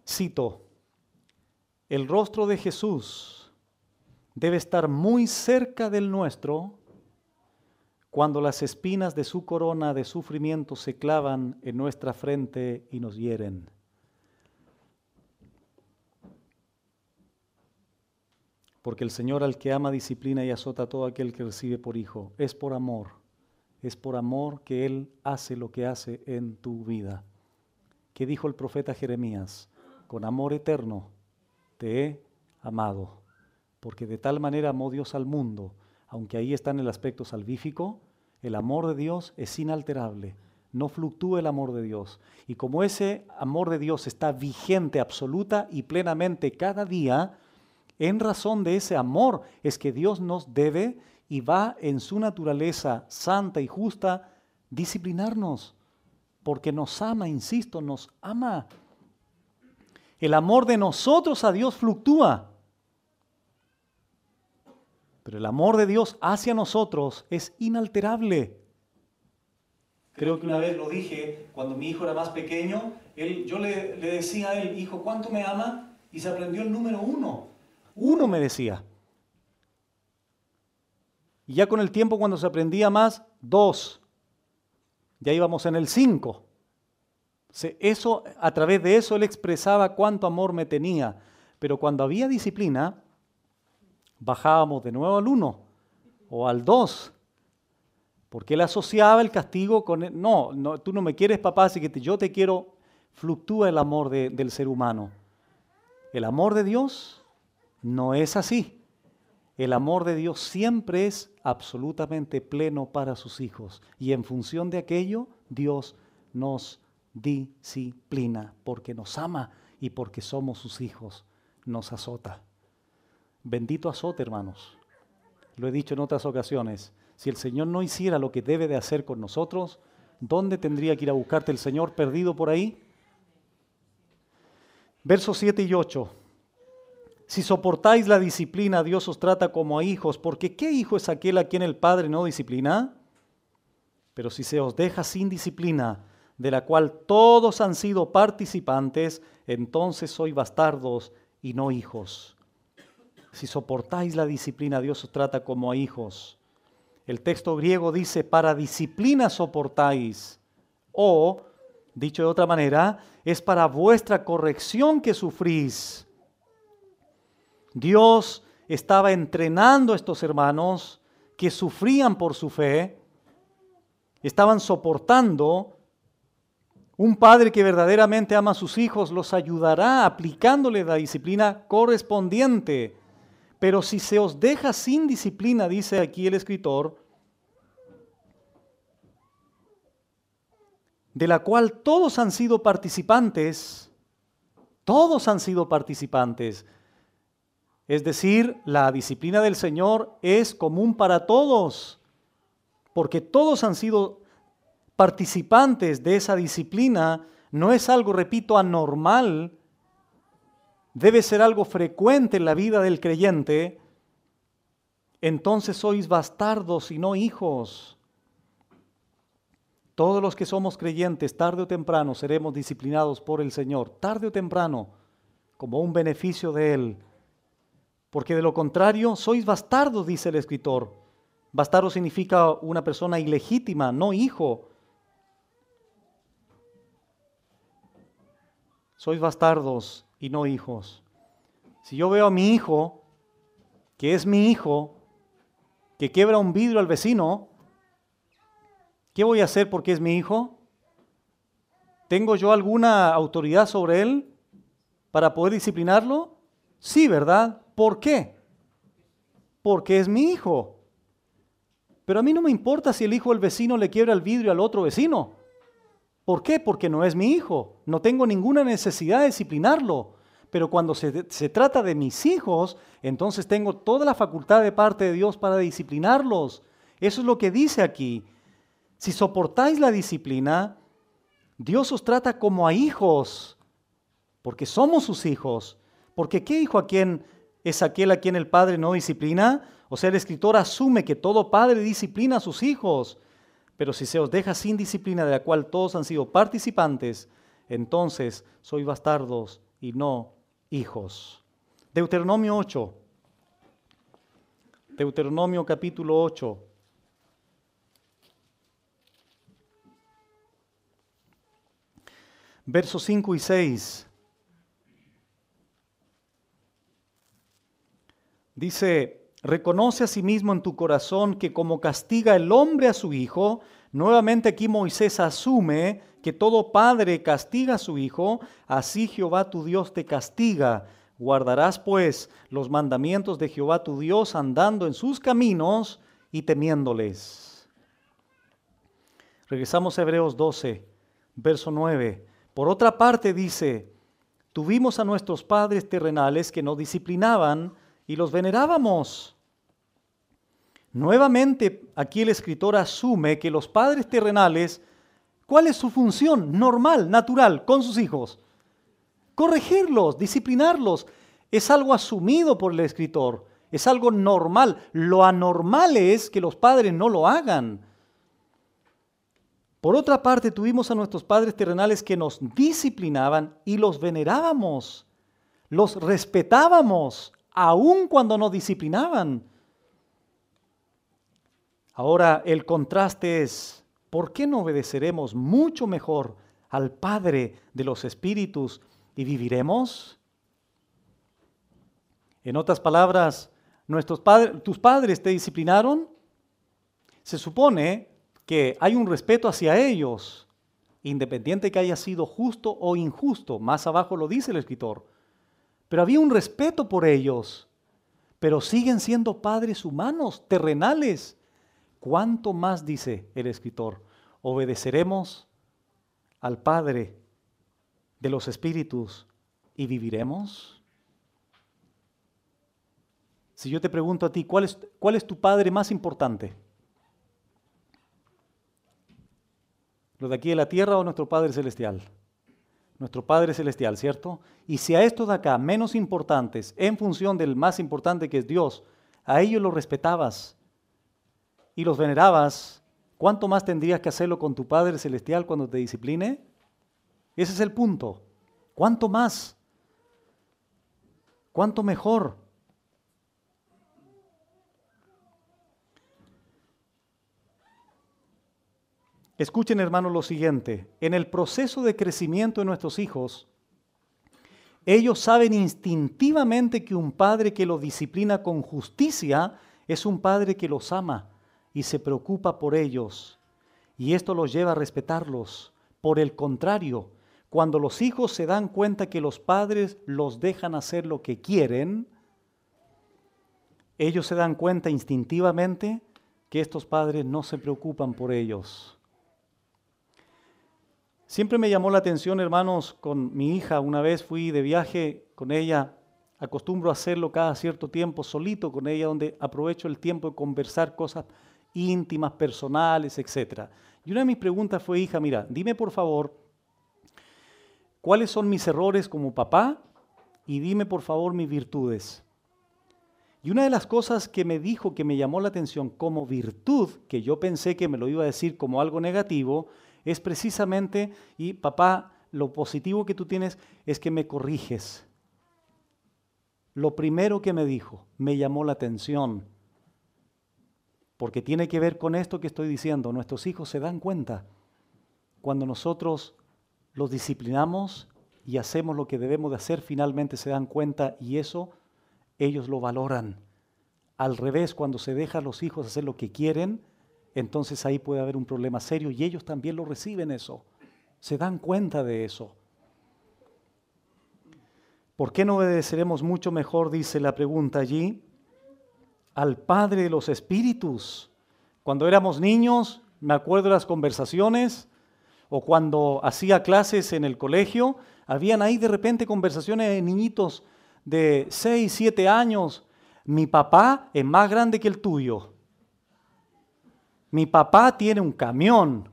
Cito: el rostro de Jesús debe estar muy cerca del nuestro cuando las espinas de su corona de sufrimiento se clavan en nuestra frente y nos hieren. Porque el Señor al que ama disciplina y azota a todo aquel que recibe por hijo. Es por amor que Él hace lo que hace en tu vida. ¿Qué dijo el profeta Jeremías? Con amor eterno te he amado, porque de tal manera amó Dios al mundo. Aunque ahí está en el aspecto salvífico, el amor de Dios es inalterable, no fluctúa el amor de Dios. Y como ese amor de Dios está vigente absoluta y plenamente cada día, en razón de ese amor es que Dios nos debe y va en su naturaleza santa y justa disciplinarnos, porque nos ama, insisto, nos ama. El amor de nosotros a Dios fluctúa. Pero el amor de Dios hacia nosotros es inalterable. Creo que una vez lo dije, cuando mi hijo era más pequeño, yo le decía a él: hijo, ¿cuánto me ama? Y se aprendió el número 1. 1 me decía. Y ya con el tiempo, cuando se aprendía más, 2. Ya íbamos en el 5. Eso, a través de eso él expresaba cuánto amor me tenía. Pero cuando había disciplina, bajábamos de nuevo al 1 o al 2, porque él asociaba el castigo con no, tú no me quieres, papá, así que yo te quiero. Fluctúa el amor del ser humano. El amor de Dios no es así. El amor de Dios siempre es absolutamente pleno para sus hijos. Y en función de aquello, Dios nos disciplina, porque nos ama y porque somos sus hijos, nos azota. Bendito azote, hermanos. Lo he dicho en otras ocasiones. Si el Señor no hiciera lo que debe de hacer con nosotros, ¿dónde tendría que ir a buscarte el Señor perdido por ahí? Versos 7 y 8. Si soportáis la disciplina, Dios os trata como a hijos, porque ¿qué hijo es aquel a quien el Padre no disciplina? Pero si se os deja sin disciplina, de la cual todos han sido participantes, entonces sois bastardos y no hijos. Si soportáis la disciplina, Dios os trata como a hijos. El texto griego dice, para disciplina soportáis, o, dicho de otra manera, es para vuestra corrección que sufrís. Dios estaba entrenando a estos hermanos que sufrían por su fe, estaban soportando. Un padre que verdaderamente ama a sus hijos los ayudará aplicándole la disciplina correspondiente. Pero si se os deja sin disciplina, dice aquí el escritor, de la cual todos han sido participantes, es decir, la disciplina del Señor es común para todos, porque todos han sido participantes de esa disciplina. No es algo, repito, anormal, debe ser algo frecuente en la vida del creyente. Entonces sois bastardos y no hijos. Todos los que somos creyentes, tarde o temprano, seremos disciplinados por el Señor, tarde o temprano, como un beneficio de Él. Porque de lo contrario, sois bastardos, dice el escritor. Bastardo significa una persona ilegítima, no hijo. Sois bastardos y no hijos. Si yo veo a mi hijo, que es mi hijo, que quiebra un vidrio al vecino, ¿qué voy a hacer porque es mi hijo? ¿Tengo yo alguna autoridad sobre él para poder disciplinarlo? Sí, ¿verdad? ¿Por qué? Porque es mi hijo. Pero a mí no me importa si el hijo del vecino le quiebra el vidrio al otro vecino. ¿Por qué? Porque no es mi hijo. No tengo ninguna necesidad de disciplinarlo. Pero cuando se trata de mis hijos, entonces tengo toda la facultad de parte de Dios para disciplinarlos. Eso es lo que dice aquí. Si soportáis la disciplina, Dios os trata como a hijos, porque somos sus hijos. Porque ¿qué hijo es aquel a quien el Padre no disciplina? O sea, el escritor asume que todo padre disciplina a sus hijos. Pero si se os deja sin disciplina, de la cual todos han sido participantes, entonces sois bastardos y no hijos. Deuteronomio 8. Deuteronomio capítulo 8. Versos 5 y 6. Dice, reconoce a sí mismo en tu corazón que como castiga el hombre a su hijo, nuevamente aquí Moisés asume que todo padre castiga a su hijo, así Jehová tu Dios te castiga. Guardarás pues los mandamientos de Jehová tu Dios andando en sus caminos y temiéndoles. Regresamos a Hebreos 12, verso 9. Por otra parte dice, tuvimos a nuestros padres terrenales que nos disciplinaban y los venerábamos. Nuevamente aquí el escritor asume que los padres terrenales, ¿cuál es su función normal, natural, con sus hijos? Corregirlos, disciplinarlos. Es algo asumido por el escritor, es algo normal. Lo anormal es que los padres no lo hagan. Por otra parte, tuvimos a nuestros padres terrenales que nos disciplinaban y los venerábamos, los respetábamos, aun cuando nos disciplinaban. Ahora el contraste es, ¿por qué no obedeceremos mucho mejor al Padre de los Espíritus y viviremos? En otras palabras, ¿tus padres te disciplinaron? Se supone que hay un respeto hacia ellos, independiente que haya sido justo o injusto. Más abajo lo dice el escritor. Pero había un respeto por ellos. pero siguen siendo padres humanos, terrenales. ¿Cuánto más, dice el escritor, obedeceremos al Padre de los espíritus y viviremos? Si yo te pregunto a ti, ¿cuál es tu padre más importante? ¿Lo de aquí de la tierra o nuestro Padre Celestial? Nuestro Padre Celestial, ¿cierto? Y si a estos de acá, menos importantes, en función del más importante que es Dios, a ellos los respetabas y los venerabas, ¿cuánto más tendrías que hacerlo con tu Padre Celestial cuando te discipline? Ese es el punto. ¿Cuánto más? ¿Cuánto mejor? Escuchen, hermanos, lo siguiente. En el proceso de crecimiento de nuestros hijos, ellos saben instintivamente que un padre que los disciplina con justicia es un padre que los ama y se preocupa por ellos. Y esto los lleva a respetarlos. Por el contrario, cuando los hijos se dan cuenta que los padres los dejan hacer lo que quieren, ellos se dan cuenta instintivamente que estos padres no se preocupan por ellos. Siempre me llamó la atención, hermanos, con mi hija. Una vez fui de viaje con ella. Acostumbro a hacerlo cada cierto tiempo solito con ella, donde aprovecho el tiempo de conversar cosas íntimas, personales, etc. Y una de mis preguntas fue, hija, mira, dime por favor, ¿cuáles son mis errores como papá? Y dime por favor mis virtudes. Y una de las cosas que me dijo que me llamó la atención como virtud, que yo pensé que me lo iba a decir como algo negativo, es precisamente, y papá, lo positivo que tú tienes es que me corriges. Lo primero que me dijo, me llamó la atención, porque tiene que ver con esto que estoy diciendo. Nuestros hijos se dan cuenta cuando nosotros los disciplinamos y hacemos lo que debemos de hacer, finalmente se dan cuenta y eso ellos lo valoran. Al revés, cuando se deja a los hijos hacer lo que quieren, entonces ahí puede haber un problema serio y ellos también lo reciben eso. Se dan cuenta de eso. ¿Por qué no obedeceremos mucho mejor, dice la pregunta allí, al Padre de los Espíritus? Cuando éramos niños, me acuerdo de las conversaciones, o cuando hacía clases en el colegio, habían ahí de repente conversaciones de niñitos de 6, 7 años. Mi papá es más grande que el tuyo. Mi papá tiene un camión.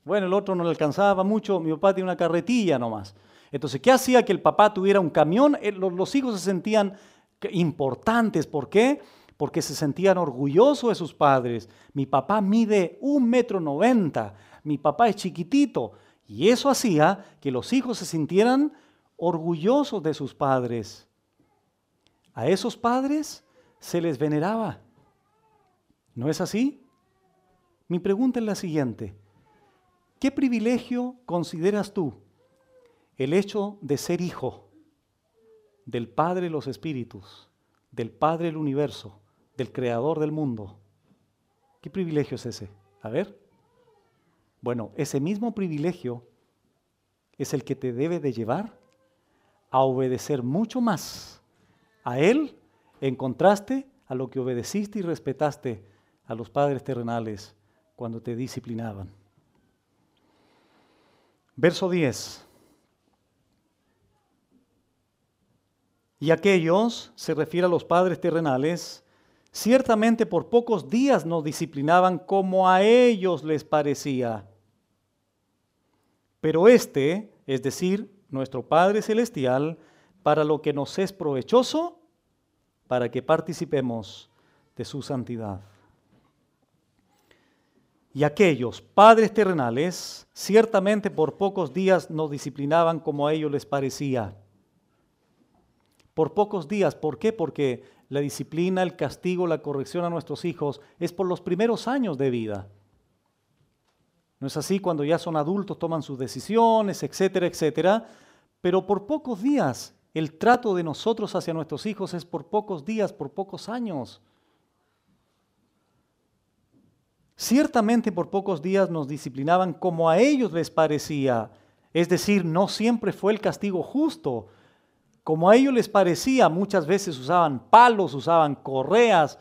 Bueno, el otro no le alcanzaba mucho, mi papá tiene una carretilla nomás. Entonces, ¿qué hacía que el papá tuviera un camión? Los hijos se sentían importantes. ¿Por qué? Porque se sentían orgullosos de sus padres. Mi papá mide 1,90 m, mi papá es chiquitito. Y eso hacía que los hijos se sintieran orgullosos de sus padres. A esos padres se les veneraba. ¿No es así? Mi pregunta es la siguiente. ¿Qué privilegio consideras tú el hecho de ser hijo del Padre de los Espíritus, del Padre del universo, del Creador del mundo? ¿Qué privilegio es ese? A ver. Bueno, ese mismo privilegio es el que te debe de llevar a obedecer mucho más a Él en contraste a lo que obedeciste y respetaste a los padres terrenales cuando te disciplinaban. Verso 10. Y aquellos, se refiere a los padres terrenales, ciertamente por pocos días nos disciplinaban como a ellos les parecía. Pero este, es decir, nuestro Padre Celestial, para lo que nos es provechoso, para que participemos de su santidad. Y aquellos padres terrenales, ciertamente por pocos días nos disciplinaban como a ellos les parecía. Por pocos días, ¿por qué? Porque la disciplina, el castigo, la corrección a nuestros hijos es por los primeros años de vida. ¿No es así? Cuando ya son adultos toman sus decisiones, etcétera, etcétera. Pero por pocos días, el trato de nosotros hacia nuestros hijos es por pocos días, por pocos años. Ciertamente por pocos días nos disciplinaban como a ellos les parecía. Es decir, no siempre fue el castigo justo. como a ellos les parecía, muchas veces usaban palos, usaban correas,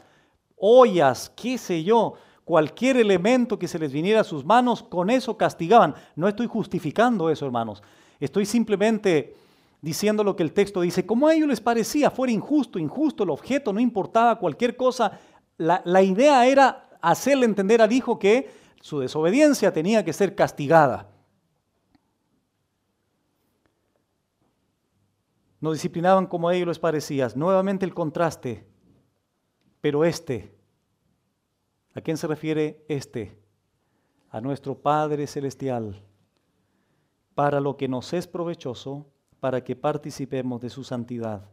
ollas, qué sé yo, cualquier elemento que se les viniera a sus manos, con eso castigaban. No estoy justificando eso, hermanos. Estoy simplemente diciendo lo que el texto dice. Como a ellos les parecía, fuera injusto el objeto, no importaba cualquier cosa. La idea era hacerle entender al hijo que su desobediencia tenía que ser castigada. No disciplinaban como a ellos les parecía. Nuevamente el contraste. Pero ¿a quién se refiere este? A nuestro Padre Celestial, para lo que nos es provechoso, para que participemos de su santidad.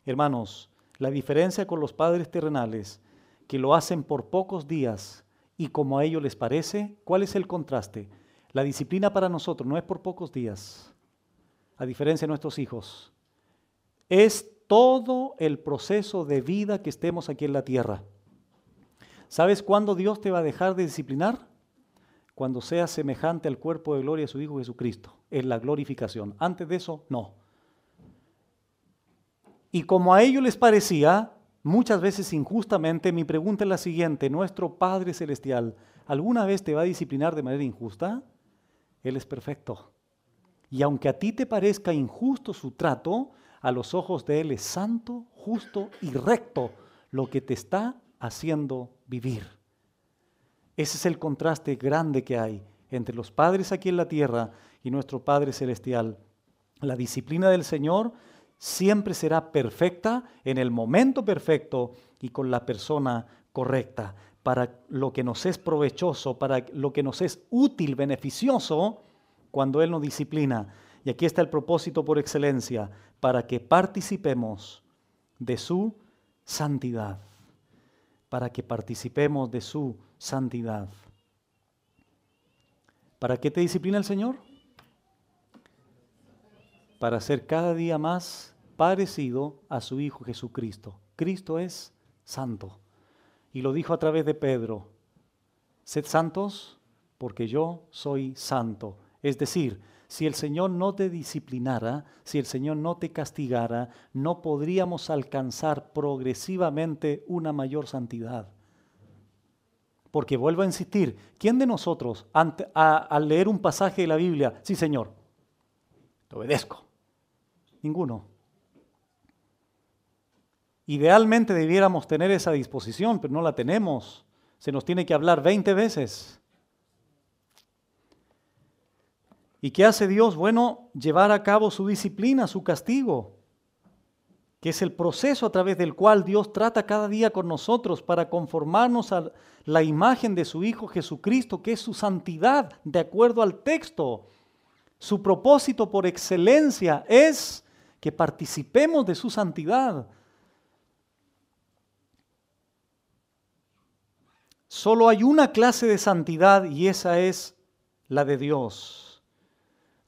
Hermanos, la diferencia con los padres terrenales, que lo hacen por pocos días y como a ellos les parece, ¿cuál es el contraste? La disciplina para nosotros no es por pocos días, a diferencia de nuestros hijos. Es todo el proceso de vida que estemos aquí en la tierra. ¿Sabes cuándo Dios te va a dejar de disciplinar? Cuando seas semejante al cuerpo de gloria de su Hijo Jesucristo, en la glorificación. Antes de eso, no. Y como a ellos les parecía, muchas veces injustamente, mi pregunta es la siguiente: ¿nuestro Padre Celestial alguna vez te va a disciplinar de manera injusta? Él es perfecto. Y aunque a ti te parezca injusto su trato, a los ojos de Él es santo, justo y recto lo que te está haciendo vivir. Ese es el contraste grande que hay entre los padres aquí en la tierra y nuestro Padre Celestial. La disciplina del Señor siempre será perfecta, en el momento perfecto y con la persona correcta, para lo que nos es provechoso, para lo que nos es útil, beneficioso, cuando Él nos disciplina. Y aquí está el propósito por excelencia, para que participemos de su santidad. Para que participemos de su santidad. ¿Para qué te disciplina el Señor? Para ser cada día más parecido a su Hijo Jesucristo. Cristo es santo. Y lo dijo a través de Pedro: sed santos porque yo soy santo. Es decir, si el Señor no te disciplinara, si el Señor no te castigara, no podríamos alcanzar progresivamente una mayor santidad. Porque vuelvo a insistir, ¿quién de nosotros al leer un pasaje de la Biblia, sí Señor, te obedezco? Ninguno. Idealmente debiéramos tener esa disposición, pero no la tenemos. Se nos tiene que hablar 20 veces. ¿Y qué hace Dios? Bueno, llevar a cabo su disciplina, su castigo, que es el proceso a través del cual Dios trata cada día con nosotros para conformarnos a la imagen de su Hijo Jesucristo, que es su santidad, de acuerdo al texto. Su propósito por excelencia es que participemos de su santidad. Solo hay una clase de santidad y esa es la de Dios.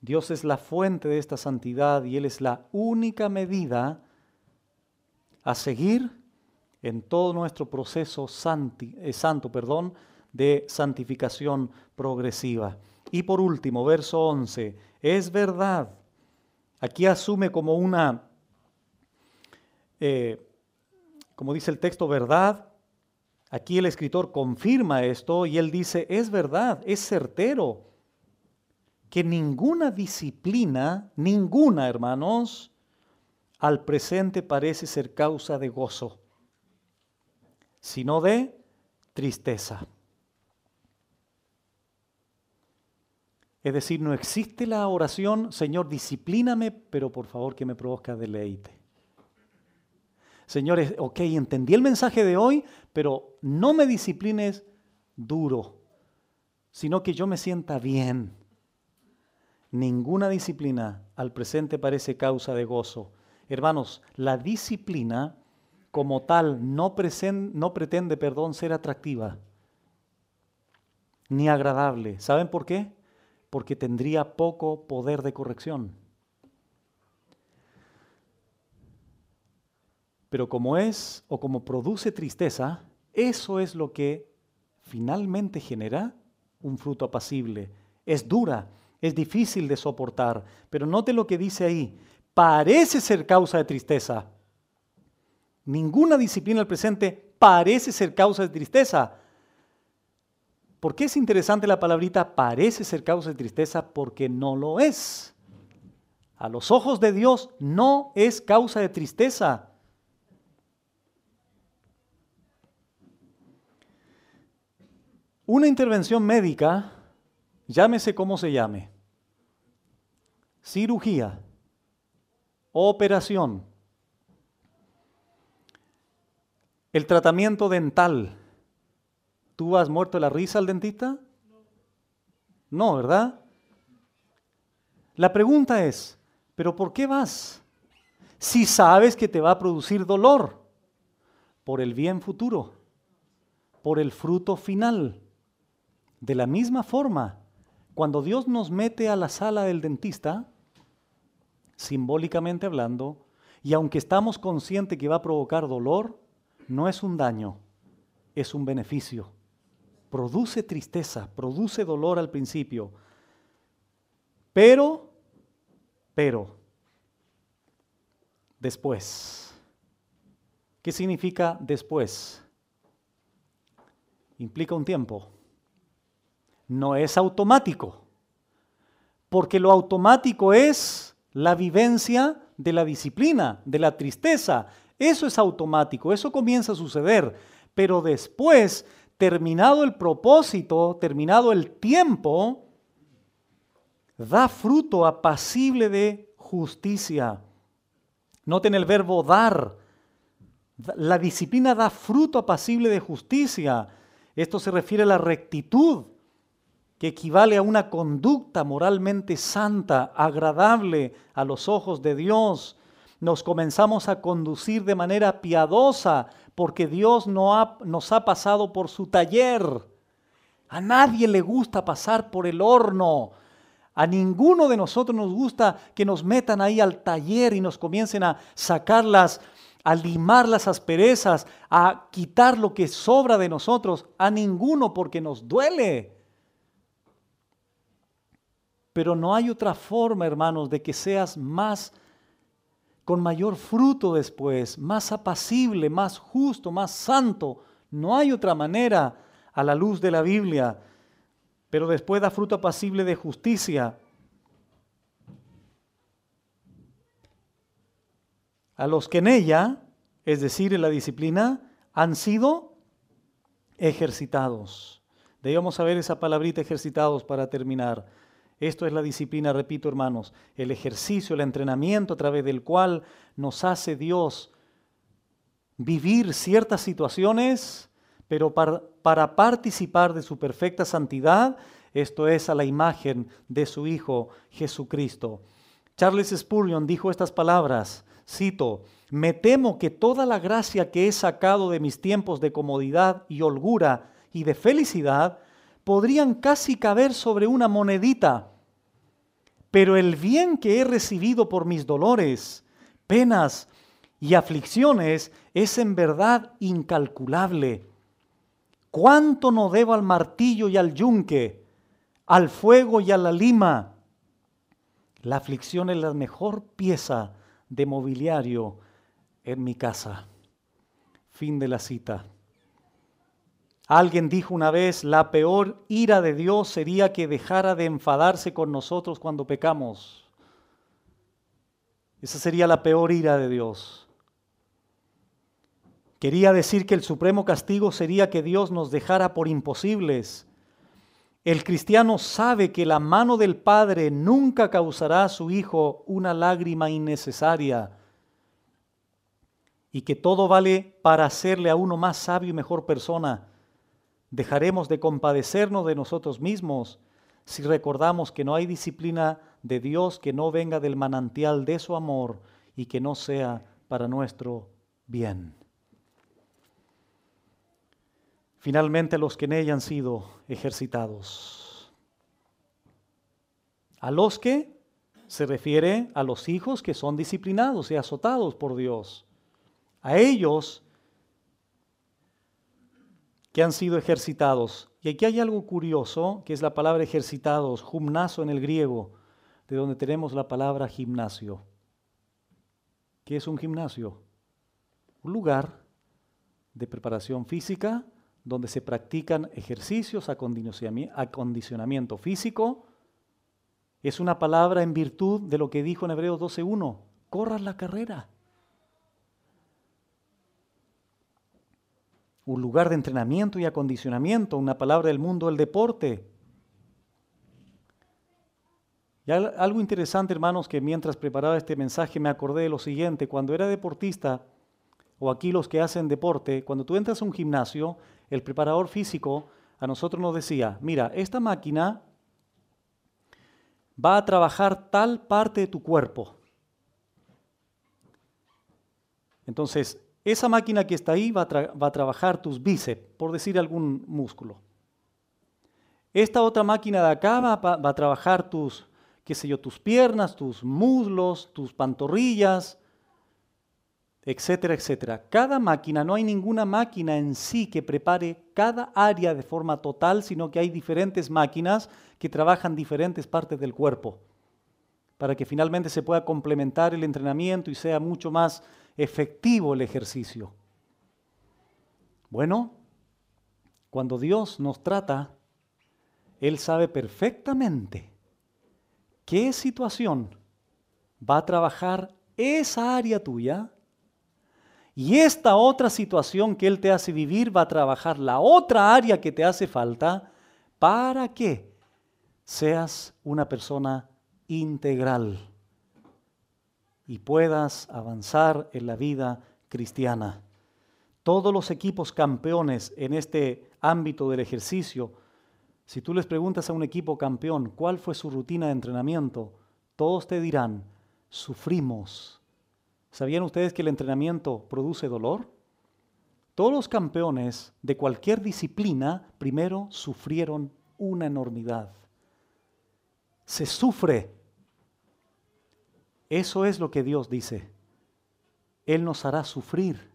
Dios es la fuente de esta santidad y Él es la única medida a seguir en todo nuestro proceso de santificación progresiva. Y por último, verso 11, es verdad. Aquí asume como como dice el texto, verdad. Aquí el escritor confirma esto y él dice, es verdad, es certero, que ninguna disciplina, ninguna, hermanos, al presente parece ser causa de gozo, sino de tristeza. Es decir, no existe la oración, Señor, disciplíname, pero por favor que me produzca deleite. Señores, ok, entendí el mensaje de hoy, pero no me disciplines duro, sino que yo me sienta bien. Ninguna disciplina al presente parece causa de gozo. Hermanos, la disciplina como tal no pretende ser atractiva ni agradable. ¿Saben por qué? Porque tendría poco poder de corrección. Pero como es o como produce tristeza, eso es lo que finalmente genera un fruto apacible. Es dura, es difícil de soportar, pero note lo que dice ahí, parece ser causa de tristeza. Ninguna disciplina del presente parece ser causa de tristeza. ¿Por qué es interesante la palabrita parece ser causa de tristeza? Porque no lo es. A los ojos de Dios no es causa de tristeza. Una intervención médica, llámese como se llame, cirugía, operación, el tratamiento dental. ¿Tú has muerto de la risa al dentista? No, ¿verdad? La pregunta es, ¿pero por qué vas? Si sabes que te va a producir dolor, por el bien futuro, por el fruto final. De la misma forma, cuando Dios nos mete a la sala del dentista, simbólicamente hablando, y aunque estamos conscientes que va a provocar dolor, no es un daño, es un beneficio. Produce tristeza, produce dolor al principio, pero, después. ¿Qué significa después? Implica un tiempo. No es automático, porque lo automático es la vivencia de la disciplina, de la tristeza. Eso es automático, eso comienza a suceder, pero después, terminado el propósito, terminado el tiempo, da fruto apacible de justicia. Noten el verbo dar. La disciplina da fruto apacible de justicia. Esto se refiere a la rectitud, que equivale a una conducta moralmente santa, agradable a los ojos de Dios. Nos comenzamos a conducir de manera piadosa porque Dios nos ha pasado por su taller. A nadie le gusta pasar por el horno. A ninguno de nosotros nos gusta que nos metan ahí al taller y nos comiencen a sacarlas, a limar las asperezas, a quitar lo que sobra de nosotros. A ninguno, porque nos duele. Pero no hay otra forma, hermanos, de que seas con mayor fruto después, más apacible, más justo, más santo. No hay otra manera a la luz de la Biblia. Pero después da fruto apacible de justicia. A los que en ella, es decir, en la disciplina, han sido ejercitados. Debemos saber esa palabrita ejercitados para terminar. Esto es la disciplina, repito, hermanos, el ejercicio, el entrenamiento a través del cual nos hace Dios vivir ciertas situaciones, pero para participar de su perfecta santidad, esto es a la imagen de su Hijo Jesucristo. Charles Spurgeon dijo estas palabras, cito, «Me temo que toda la gracia que he sacado de mis tiempos de comodidad y holgura y de felicidad podrían casi caber sobre una monedita, pero el bien que he recibido por mis dolores, penas y aflicciones es en verdad incalculable. ¿Cuánto no debo al martillo y al yunque, al fuego y a la lima? La aflicción es la mejor pieza de mobiliario en mi casa». Fin de la cita. Alguien dijo una vez, la peor ira de Dios sería que dejara de enfadarse con nosotros cuando pecamos. Esa sería la peor ira de Dios. Quería decir que el supremo castigo sería que Dios nos dejara por imposibles. El cristiano sabe que la mano del Padre nunca causará a su Hijo una lágrima innecesaria y que todo vale para hacerle a uno más sabio y mejor persona. Dejaremos de compadecernos de nosotros mismos si recordamos que no hay disciplina de Dios que no venga del manantial de su amor y que no sea para nuestro bien. Finalmente, los que en ella han sido ejercitados. A los que se refiere a los hijos que son disciplinados y azotados por Dios. A ellos que han sido ejercitados. Y aquí hay algo curioso, que es la palabra ejercitados, gimnazo en el griego, de donde tenemos la palabra gimnasio. ¿Qué es un gimnasio? Un lugar de preparación física donde se practican ejercicios, acondicionamiento físico. Es una palabra en virtud de lo que dijo en Hebreos 12:1. Corras la carrera. Un lugar de entrenamiento y acondicionamiento, una palabra del mundo del deporte. Y algo interesante, hermanos, que mientras preparaba este mensaje me acordé de lo siguiente. Cuando era deportista, o aquí los que hacen deporte, cuando tú entras a un gimnasio, el preparador físico a nosotros nos decía, mira, esta máquina va a trabajar tal parte de tu cuerpo. Entonces, esa máquina que está ahí va a trabajar tus bíceps, por decir algún músculo. Esta otra máquina de acá va a trabajar tus, qué sé yo, tus piernas, tus muslos, tus pantorrillas, etcétera, etcétera. Cada máquina, no hay ninguna máquina en sí que prepare cada área de forma total, sino que hay diferentes máquinas que trabajan diferentes partes del cuerpo para que finalmente se pueda complementar el entrenamiento y sea mucho más efectivo el ejercicio. Bueno, cuando Dios nos trata, Él sabe perfectamente qué situación va a trabajar esa área tuya y esta otra situación que Él te hace vivir va a trabajar la otra área que te hace falta para que seas una persona integral y puedas avanzar en la vida cristiana. Todos los equipos campeones en este ámbito del ejercicio, si tú les preguntas a un equipo campeón cuál fue su rutina de entrenamiento, todos te dirán, sufrimos. ¿Sabían ustedes que el entrenamiento produce dolor? Todos los campeones de cualquier disciplina primero sufrieron una enormidad. Se sufre. Eso es lo que Dios dice. Él nos hará sufrir,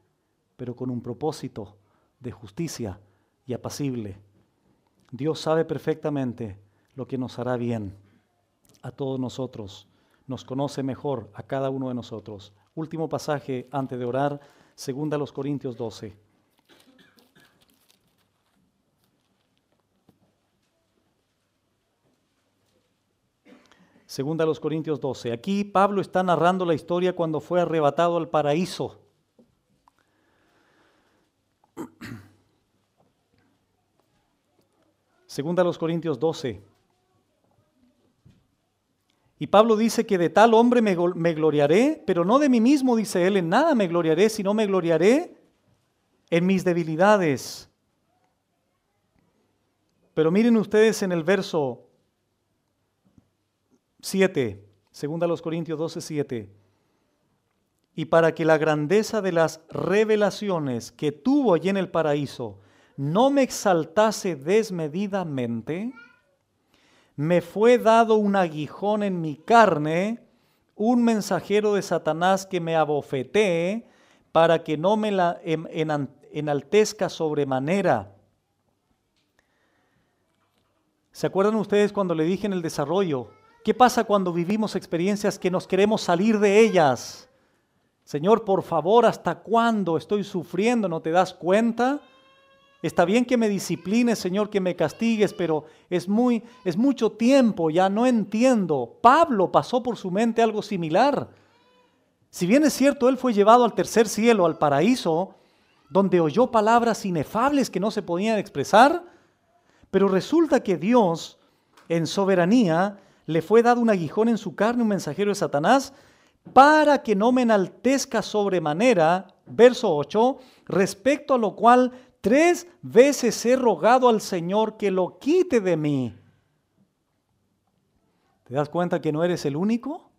pero con un propósito de justicia y apacible. Dios sabe perfectamente lo que nos hará bien a todos nosotros. Nos conoce mejor a cada uno de nosotros. Último pasaje antes de orar, 2 Corintios 12. Segunda a los Corintios 12. Aquí Pablo está narrando la historia cuando fue arrebatado al paraíso. Segunda a los Corintios 12. Y Pablo dice que de tal hombre me gloriaré, pero no de mí mismo, dice él, en nada me gloriaré, sino me gloriaré en mis debilidades. Pero miren ustedes en el verso 7, 2 Corintios 12, 7. Y para que la grandeza de las revelaciones que tuvo allí en el paraíso no me exaltase desmedidamente, me fue dado un aguijón en mi carne, un mensajero de Satanás que me abofetee para que no me enaltezca sobremanera. ¿Se acuerdan ustedes cuando le dije en el desarrollo? ¿Qué pasa cuando vivimos experiencias que nos queremos salir de ellas? Señor, por favor, ¿hasta cuándo estoy sufriendo? ¿No te das cuenta? Está bien que me disciplines, Señor, que me castigues, pero es mucho tiempo, ya no entiendo. Pablo pasó por su mente algo similar. Si bien es cierto, él fue llevado al tercer cielo, al paraíso, donde oyó palabras inefables que no se podían expresar, pero resulta que Dios, en soberanía, le fue dado un aguijón en su carne, un mensajero de Satanás, para que no me enaltezca sobremanera, verso 8, respecto a lo cual 3 veces he rogado al Señor que lo quite de mí. ¿Te das cuenta que no eres el único?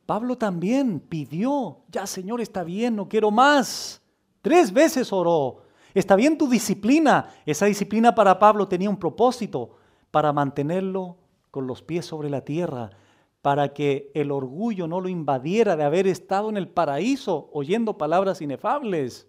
Pablo también pidió, ya Señor, está bien, no quiero más. 3 veces oró. Está bien tu disciplina. Esa disciplina para Pablo tenía un propósito, para mantenerlo con los pies sobre la tierra, para que el orgullo no lo invadiera de haber estado en el paraíso oyendo palabras inefables.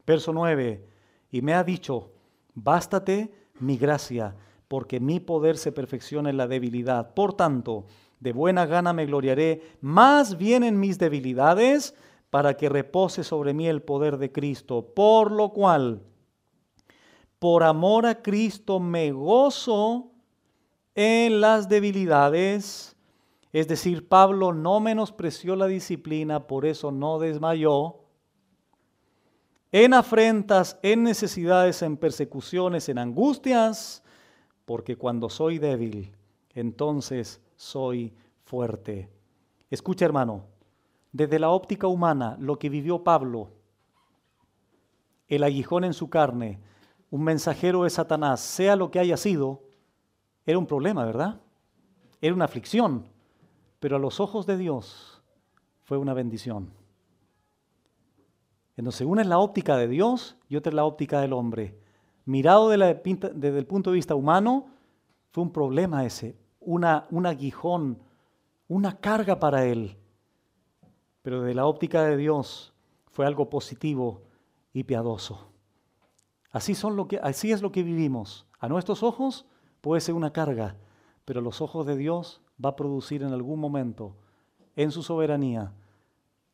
Verso 9, y me ha dicho, bástate mi gracia, porque mi poder se perfecciona en la debilidad. Por tanto, de buena gana me gloriaré, más bien en mis debilidades, para que repose sobre mí el poder de Cristo. Por lo cual, por amor a Cristo me gozo en las debilidades. Es decir, Pablo no menospreció la disciplina, por eso no desmayó. En afrentas, en necesidades, en persecuciones, en angustias, porque cuando soy débil, entonces soy fuerte. Escucha, hermano, desde la óptica humana, lo que vivió Pablo, el aguijón en su carne, un mensajero de Satanás, sea lo que haya sido, era un problema, ¿verdad? Era una aflicción, pero a los ojos de Dios fue una bendición. Entonces, una es la óptica de Dios y otra es la óptica del hombre. Mirado desde el punto de vista humano, fue un problema ese, un aguijón, una carga para él. Pero desde la óptica de Dios fue algo positivo y piadoso. Así es lo que vivimos. A nuestros ojos puede ser una carga, pero a los ojos de Dios va a producir en algún momento, en su soberanía,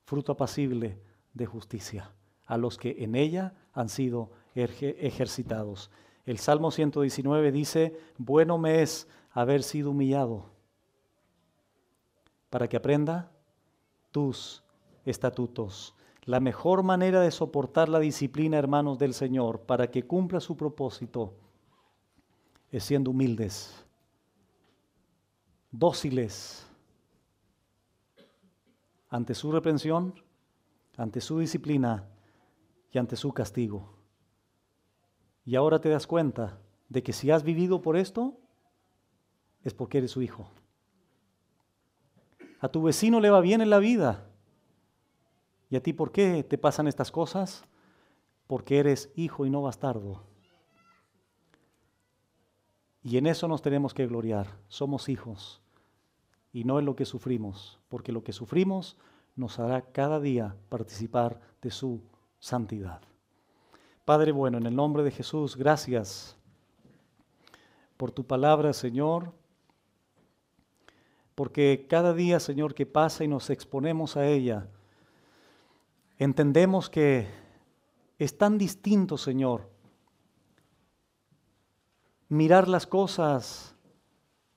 fruto apacible de justicia a los que en ella han sido ejercitados. El Salmo 119 dice, bueno me es haber sido humillado para que aprenda tus estatutos. La mejor manera de soportar la disciplina, hermanos del Señor, para que cumpla su propósito, es siendo humildes, dóciles ante su reprensión, ante su disciplina y ante su castigo. Y ahora te das cuenta de que si has vivido por esto, es porque eres su hijo. A tu vecino le va bien en la vida. ¿Y a ti por qué te pasan estas cosas? Porque eres hijo y no bastardo. Y en eso nos tenemos que gloriar. Somos hijos y no en lo que sufrimos, porque lo que sufrimos nos hará cada día participar de su santidad. Padre bueno, en el nombre de Jesús, gracias por tu palabra, Señor, porque cada día, Señor, que pasa y nos exponemos a ella, entendemos que es tan distinto, Señor, mirar las cosas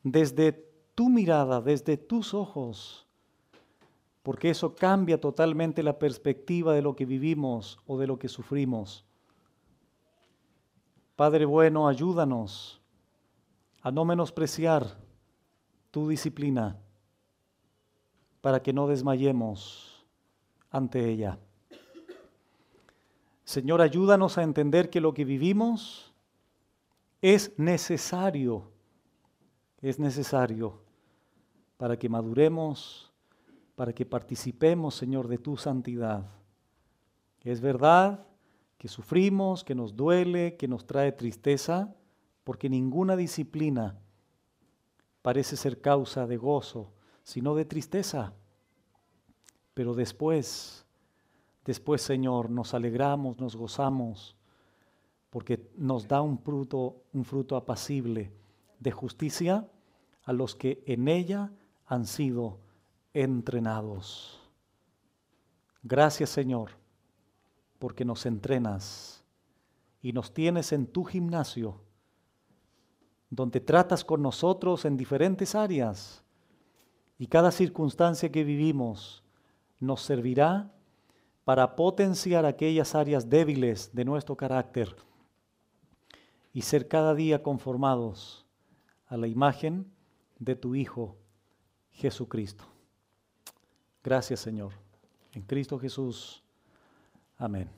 desde tu mirada, desde tus ojos, porque eso cambia totalmente la perspectiva de lo que vivimos o de lo que sufrimos. Padre bueno, ayúdanos a no menospreciar tu disciplina para que no desmayemos ante ella. Señor, ayúdanos a entender que lo que vivimos es necesario para que maduremos, para que participemos, Señor, de tu santidad. Es verdad que sufrimos, que nos duele, que nos trae tristeza, porque ninguna disciplina parece ser causa de gozo, sino de tristeza. Pero después, Señor, nos alegramos, nos gozamos, porque nos da un fruto apacible de justicia a los que en ella han sido entrenados. Gracias, Señor, porque nos entrenas y nos tienes en tu gimnasio, donde tratas con nosotros en diferentes áreas, y cada circunstancia que vivimos nos servirá para potenciar aquellas áreas débiles de nuestro carácter y ser cada día conformados a la imagen de tu Hijo Jesucristo. Gracias, Señor. En Cristo Jesús. Amén.